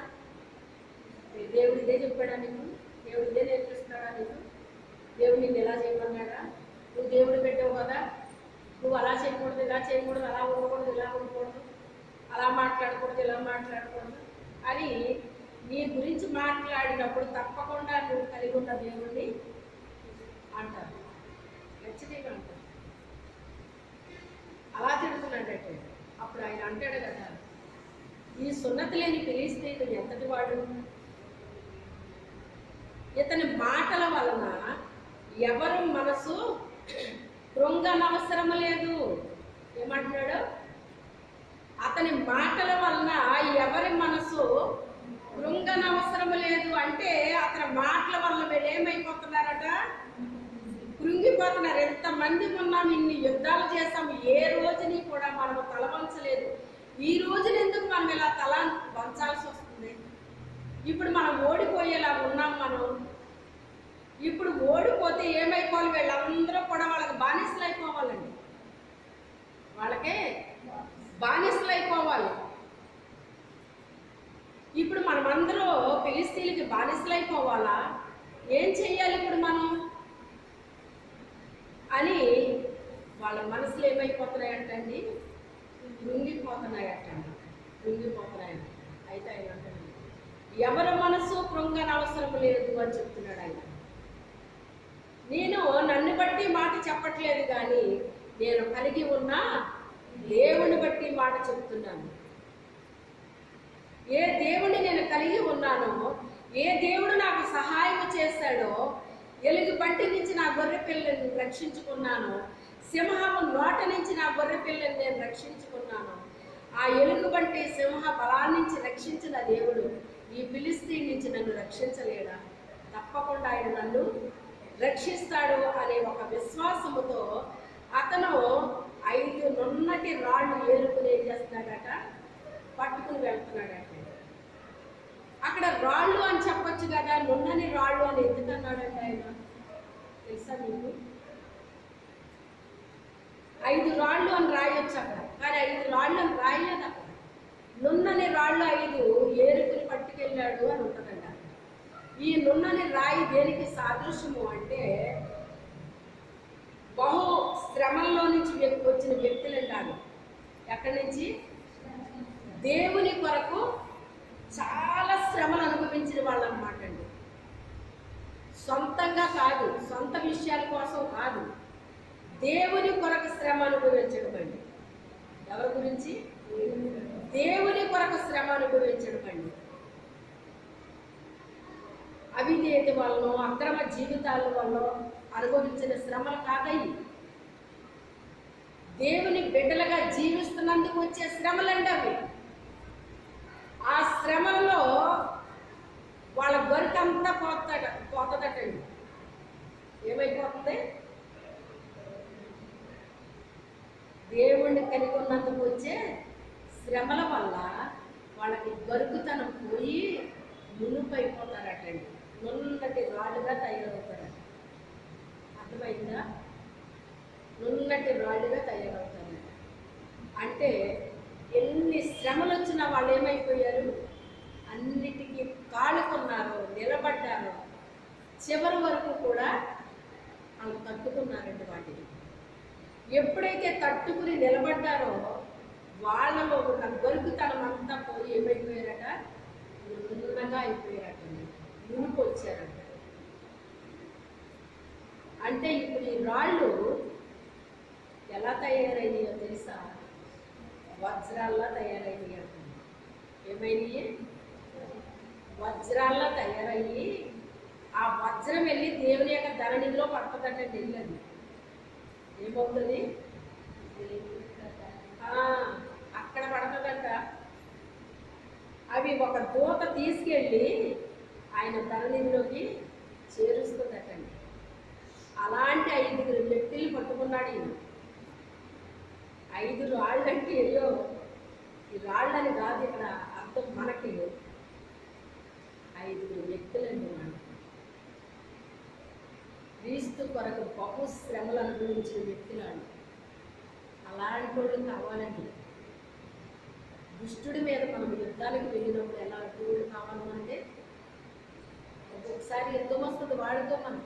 దేవుడు ఇదే చెప్పాడా నీకు? దేవుడు ఇదే నేర్పిస్తాడా నీకు? దేవుడు నిన్ను ఎలా చేయమన్నాడా? నువ్వు దేవుడు పెట్టావు కదా, నువ్వు అలా చేయకూడదు, ఇలా చేయకూడదు, అలా ఉండకూడదు, ఇలా ఉండకూడదు, అలా మాట్లాడకూడదు, ఇలా మాట్లాడకూడదు అని నీ గురించి మాట్లాడినప్పుడు తప్పకుండా నువ్వు కలిగి ఉన్న దేవుడిని అంటారు, ఖచ్చితంగా అంటారు. అలా తిడుతున్నాడంటే అప్పుడు ఆయన అంటాడు కదా, ఈ సున్నతి లేని ఫిలిష్తీయుడు ఎంతటి వాడు, ఇతని మాటల వలన ఎవరు మనసు కృంగనవసరం లేదు. ఏమంటున్నాడు? అతని మాటల వలన ఎవరి మనసు కృంగనవసరం లేదు అంటే అతని మాటల వల్ల వీళ్ళు ఏమైపోతున్నారట? కృంగిపోతున్నారు. ఎంతమంది ఉన్నాం, ఇన్ని యుద్ధాలు చేసాం, ఏ రోజుని కూడా మనం తల వంచలేదు. ఈ రోజున ఎందుకు మనం ఇలా తల వంచాల్సి వస్తుంది? ఇప్పుడు మనం ఓడిపోయేలా ఉన్నాం. మనం ఇప్పుడు ఓడిపోతే ఏమైపోవాలి? వీళ్ళందరూ కూడా వాళ్ళకి బానిసలు అయిపోవాలండి. వాళ్ళకే బానిసలు అయిపోవాలి. ఇప్పుడు మనమందరూ ఫిలిష్తీయులకి బానిసలు అయిపోవాలా? ఏం చెయ్యాలి ఇప్పుడు మనం అని వాళ్ళ మనసులు ఏమైపోతున్నాయంటండి? కృంగిపోతున్నాయటండి, కృంగిపోతున్నాయంట. అయితే ఆయన అంటాడు, ఎవరి మనసు కృంగనవసరం లేదు అని చెప్తున్నాడు ఆయన. నేను నన్ను బట్టి మాట చెప్పట్లేదు, కానీ నేను కలిగి ఉన్న దేవుని బట్టి మాట చెప్తున్నాను. ఏ దేవుడిని నేను కలిగి ఉన్నానో, ఏ దేవుడు నాకు సహాయం చేశాడో, ఎలుగు బంటి నుంచి నా గొర్రె పిల్లని రక్షించుకున్నాను, సింహము నోట నుంచి నా గొర్రె పిల్లని నేను రక్షించుకున్నాను. ఆ ఎలుగు బంటి సింహ బలాన్ని నుంచి రక్షించిన దేవుడు ఈ ఫిలిష్తీయుడి నుంచి నన్ను రక్షించలేడా? తప్పకుండా ఆయన నన్ను రక్షిస్తాడు అనే ఒక విశ్వాసముతో అతను 5 నున్నటి రాళ్ళు ఏరుకుని ఏం చేస్తున్నాడట? పట్టుకుని వెళ్తున్నాడట. అక్కడ రాళ్ళు అని చెప్పొచ్చు కదా, నున్నని రాళ్ళు అని ఎందుకన్నాడంట ఆయన? తెలుసా మీకు? 5 రాళ్ళు అని రాయొచ్చు అక్కడ, కానీ 5 రాళ్ళు అని రాయలేదు అక్కడ. నున్నని రాళ్ళు 5 ఏరుకుని పట్టుకెళ్ళాడు అని ఉంటుందంట. ఈ నున్నని రాయి దేనికి సాదృశ్యము అంటే, బహు శ్రమల్లో నుంచి వచ్చిన వ్యక్తులు అంటారు. ఎక్కడి నుంచి? దేవుని కొరకు చాలా శ్రమలు అనుభవించిన వాళ్ళు అన్నమాట అండి. సొంతంగా కాదు, సొంత విషయాల కోసం కాదు, దేవుని కొరకు శ్రమ అనుభవించడం అండి. ఎవరి గురించి? దేవుని కొరకు శ్రమ అనుభవించడం అండి. అవిధేయత వల్ల, అక్రమ జీవితాల వల్ల అనుభవించిన శ్రమలు కాదయ్యి. దేవుని బిడ్డలుగా జీవిస్తున్నందుకు వచ్చే శ్రమలండి అవి. ఆ శ్రమల్లో వాళ్ళ బరికంతా పోతుందటండి. ఏమైపోతుంది? దేవుణ్ణి కలిగి ఉన్నందుకు వచ్చే శ్రమల వల్ల వాళ్ళకి గరుకుతనం పోయి మునుపైపోతారటండి. నున్నటి రాళ్ళుగా తయారవుతారట. అర్థమైందా? నున్నటి రాళ్ళుగా తయారవుతారట. అంటే ఎన్ని శ్రమలు వచ్చినా వాళ్ళు ఏమైపోయారు? అన్నిటికీ కాళ్ళకున్నారు, నిలబడ్డారు. చివరి వరకు కూడా వాళ్ళు తట్టుకున్నారండి వాటిని. ఎప్పుడైతే తట్టుకుని నిలబడ్డారో వాళ్ళలో ఉన్న గొరుకుతనం అంతా పోయి ఏమైపోయారట, నున్నగా అయిపోయారట, మునుపు వచ్చారట. అంటే ఇప్పుడు ఈ రాళ్ళు ఎలా తయారయ్యాయో తెలుసా? వజ్రాల్లా తయారయ్యాయి. ఏమైనాయి? వజ్రాల్లా తయారయ్యి ఆ వజ్రం వెళ్ళి దేవుని యొక్క ధననిధిలో పడుతుందటండి. వెళ్ళదు ఏమవుతుంది? అక్కడ పడుతుందంట. అవి ఒక దూత తీసుకెళ్ళి ఆయన ధననిధిలోకి చేరుస్తుందటండి. అలాంటి 5 వ్యక్తులు పట్టుకున్నాడు ఈయన. 5 రాళ్ళంటే అయ్యో ఈ రాళ్ళని కాదు ఇక్కడ అర్థం. మనకి 5 వ్యక్తులండి. మనం క్రీస్తు కొరకు బహు శ్రమలు అనుభవించిన వ్యక్తులు. అలాంటి వాళ్ళు కావాలండి. దుష్టుడి మీద మనం యుద్ధానికి వెళ్ళినప్పుడు ఎలాంటి వాళ్ళు కావాలంటే, ఒక్కొక్కసారి యుద్ధం వస్తుంది వాడితో. మనం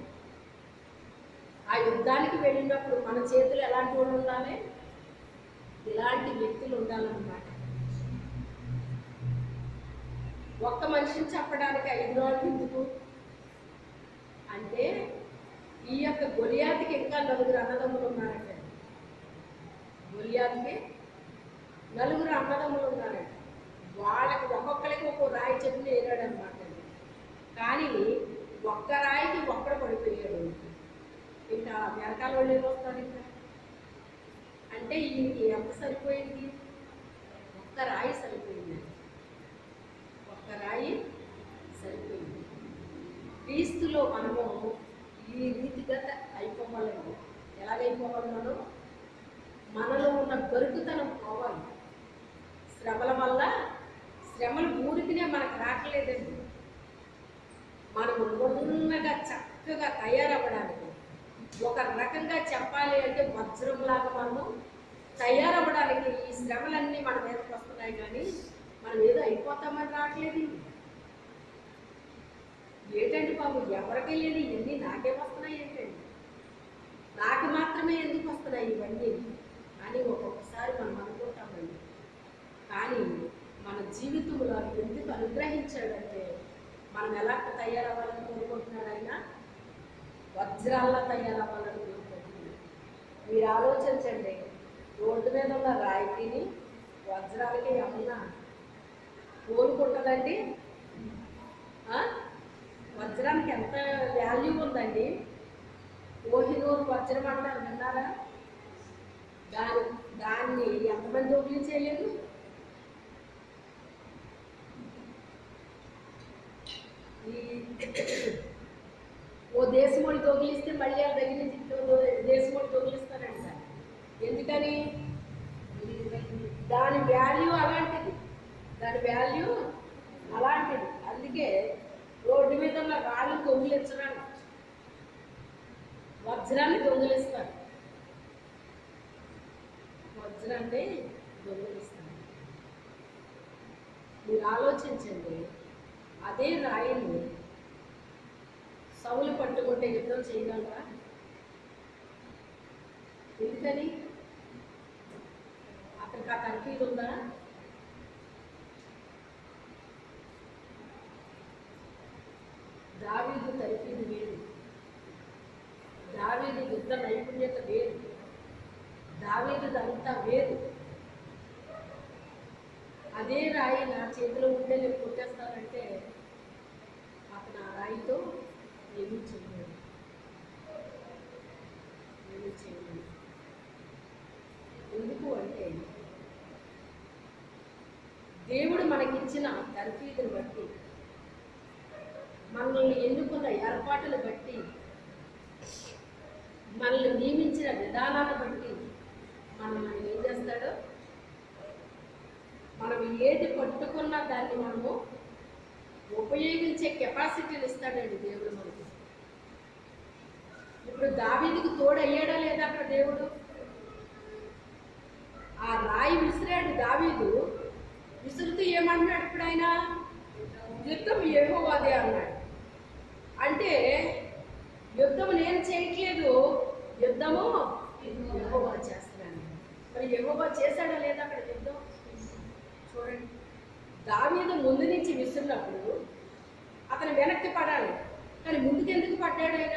ఆ యుద్ధానికి వెళ్ళినప్పుడు మన చేతులు ఎలాంటి వాళ్ళు ఉండాలి? ఇలాంటి వ్యక్తులు ఉండాలన్నమాట. ఒక్క మనిషిని చెప్పడానికి 5 రోజులు ఎందుకు అంటే, ఈ యొక్క గొలియాతుకి ఇంకా 4 అన్నదమ్ములు ఉన్నారంట. గొలియాతుకి 4 అన్నదమ్ములు ఉన్నారంట. వాళ్ళకి ఒక్కొక్కరికి ఒక్కో రాయి చెప్పులు వేరాడు అనమాట. కానీ ఒక్క రాయికి ఒక్కడు పడిపోయాడు. ఇంకా వెనకాల వాళ్ళు ఏమవుతారు? ఇంకా అంటే ఈయనకి ఎంత సరిపోయింది? ఒక్క రాయి సరిపోయింది. ఒక్క రాయి సరిపోయింది. క్రీస్తులో మనము ఈ రీతిగా అయిపోవాలండి. ఎలాగైపోవాలి? మనలో ఉన్న గొరుకుతనం పోవాలి. శ్రమల వల్ల, శ్రమలు ఊరికినే మనకు రాకలేదండి. మనము ఉన్నగా చక్కగా తయారవ్వడానికి, ఒక రకంగా చెప్పాలి అంటే వజ్రంలాగా మనము తయారవ్వడానికి ఈ శ్రమలన్నీ మన మీదకి వస్తున్నాయి. కానీ మనం ఏదో అయిపోతామని రావట్లేదు. ఏంటండి బాబు, ఎవరికి లేని ఇవన్నీ నాకే వస్తున్నాయి ఏంటండి, నాకు మాత్రమే ఎందుకు వస్తున్నాయి ఇవన్నీ అని ఒక్కొక్కసారి మనం అనుకుంటామండి. కానీ మన జీవితంలో ఎందుకు అనుగ్రహించాడంటే, మనం ఎలా తయారవ్వాలని కోరుకుంటున్నాడు? ఆయన వజ్రాల్లా తయారవ్వాలని కోరుకుంటున్నాడు. మీరు ఆలోచించండి, రోడ్డు మీద ఉన్న రాయితీని వజ్రాలకి ఏమన్నా కోరుకుంటుందండి? వజ్రానికి ఎంత వాల్యూ ఉందండి. కోహినూరు వజ్రం అంటారు, విన్నారా? దాన్ని ఎంతమంది దొంగిలించలేదు? ఓ దేశమోడి దొంగిలిస్తే మళ్ళీ ఆ దగ్గర నుంచి దేశమోడి దొంగిలిస్తారంట. ఎందుకని? దాని వాల్యూ అలాంటిది. దాని వాల్యూ అలాంటిది. అందుకే రోడ్డు మీద ఉన్న రాళ్ళు దొంగిలించడానికి వజ్రాన్ని దొంగిలిస్తారు. వజ్రాన్ని దొంగిలిస్తారు. మీరు ఆలోచించండి, అదే రాయిని సౌలు పట్టుకుంటే యుద్ధం చేయగలరా? ఎందుకని? అతనికి ఆ తర్ఫీదు ఉందా? దావీదు తర్ఫీదు వేరు, దావీదు యుద్ధ నైపుణ్యత వేరు, దావీదుదంతా వేరు. అదే రాయి నా చేతిలో ఉంటే నేను కొట్టేస్తానంటే అతను ఆ రాయితో ఏమీ చేయలేదు. ఎందుకు అంటే, దేవుడు మనకిచ్చిన తర్ఫీదుని బట్టి, మనల్ని ఎన్నుకున్న ఏర్పాటును బట్టి, మనల్ని నియమించిన విధానాన్ని బట్టి మనం ఏం చేస్తాడో, మనం ఏది పట్టుకున్నా దాన్ని మనము ఉపయోగించే కెపాసిటీని ఇస్తాడండి దేవుడు మనకి. ఇప్పుడు దావీదుకు తోడు అయ్యాడా లేదా అక్కడ దేవుడు? ఆ రాయి విసిరాడు దావీదు. విసురుతూ ఏమన్నాడు ఇప్పుడు ఆయన? యుద్ధం యెహోవాదే అన్నాడు. అంటే యుద్ధం నేను చేయట్లేదు, యుద్ధము యెహోవా చేస్తున్నాను. మరి యెహోవా చేశాడా లేదా అక్కడ యుద్ధం? దావీదు ముందు నుంచి విసురున్నప్పుడు అతను వెనక్కి పడాలి, కానీ ముందుకు ఎందుకు పడ్డాడు ఆయన?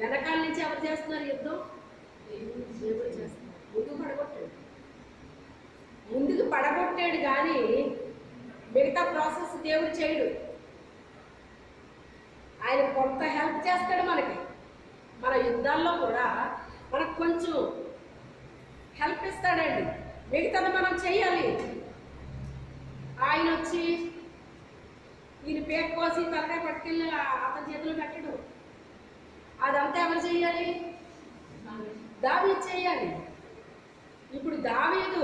వెనకాల నుంచి ఎవరు చేస్తున్నారు యుద్ధం? దేవుడు చేస్తున్నారు. ముందుకు పడగొట్టాడు, ముందుకు పడగొట్టాడు, కానీ మిగతా ప్రాసెస్ దేవుడు చేయడు. ఆయన కొంత హెల్ప్ చేస్తాడు మనకి, మన యుద్ధాల్లో కూడా మనకు కొంచెం హెల్ప్ ఇస్తాడండి, మిగతాది మనం చెయ్యాలి. ఆయన వచ్చి ఈయన పేక కోసి తలకాయ పట్టుకెళ్ళి అతని చేతిలో పెట్టడు. అదంతా ఎవరు చెయ్యాలి? దావీదు చెయ్యాలి. ఇప్పుడు దావీదు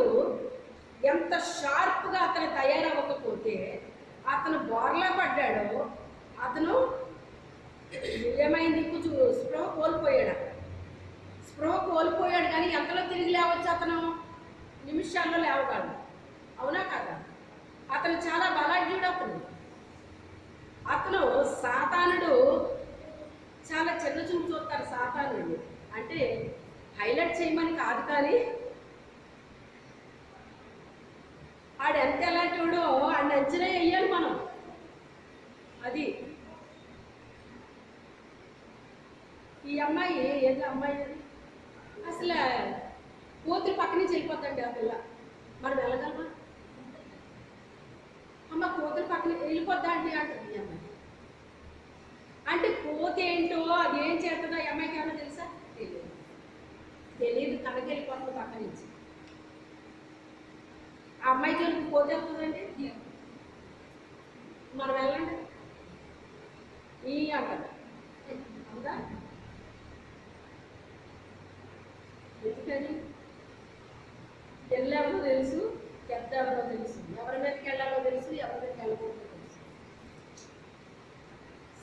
ఎంత షార్ప్గా అతను తయారవ్వకపోతే అతను బోర్లా పడ్డాడో, అతను ఏమైంది, కొంచెం స్పృహ కోల్పోయాడు. స్పృహ కోల్పోయాడు, కానీ ఎంతలో తిరిగి లేవచ్చు? అతను నిమిషాల్లో లేవగలడు, అవునా కదా? అతను చాలా బలాఢ్యుడు. అతను సాతానుడు చాలా చిన్న చూపు చూస్తారు. సాతానుడు అంటే హైలైట్ చేయమని కాదు, కానీ ఆడు ఎంత ఎలాంటి వాడో ఆడిని అంచనా వేయాలి మనం. అది ఈ అమ్మాయి ఏదో అమ్మాయి అసలు కూతురు పక్క నుంచి వెళ్ళిపోద్దండి ఆ పిల్ల. మనం వెళ్ళగలమా? అమ్మ కూతురు పక్కన వెళ్ళిపోద్దా అండి అంటుంది ఈ అమ్మాయి. అంటే కోతి ఏంటో అది ఏం చేస్తుందో ఈ అమ్మాయికి ఏమన్నా తెలుసా? తెలియదు, కనుక వెళ్ళిపోతుంది పక్క నుంచి. ఆ అమ్మాయి జోలికి కోతి వెళ్తుందండి, మనం వెళ్ళండి ఈ అంటారు. అవుదా? ఎందుకని? ఎల్లెవరో తెలుసు, పెద్ద ఎవరో తెలుసు. ఎవరి మీదకి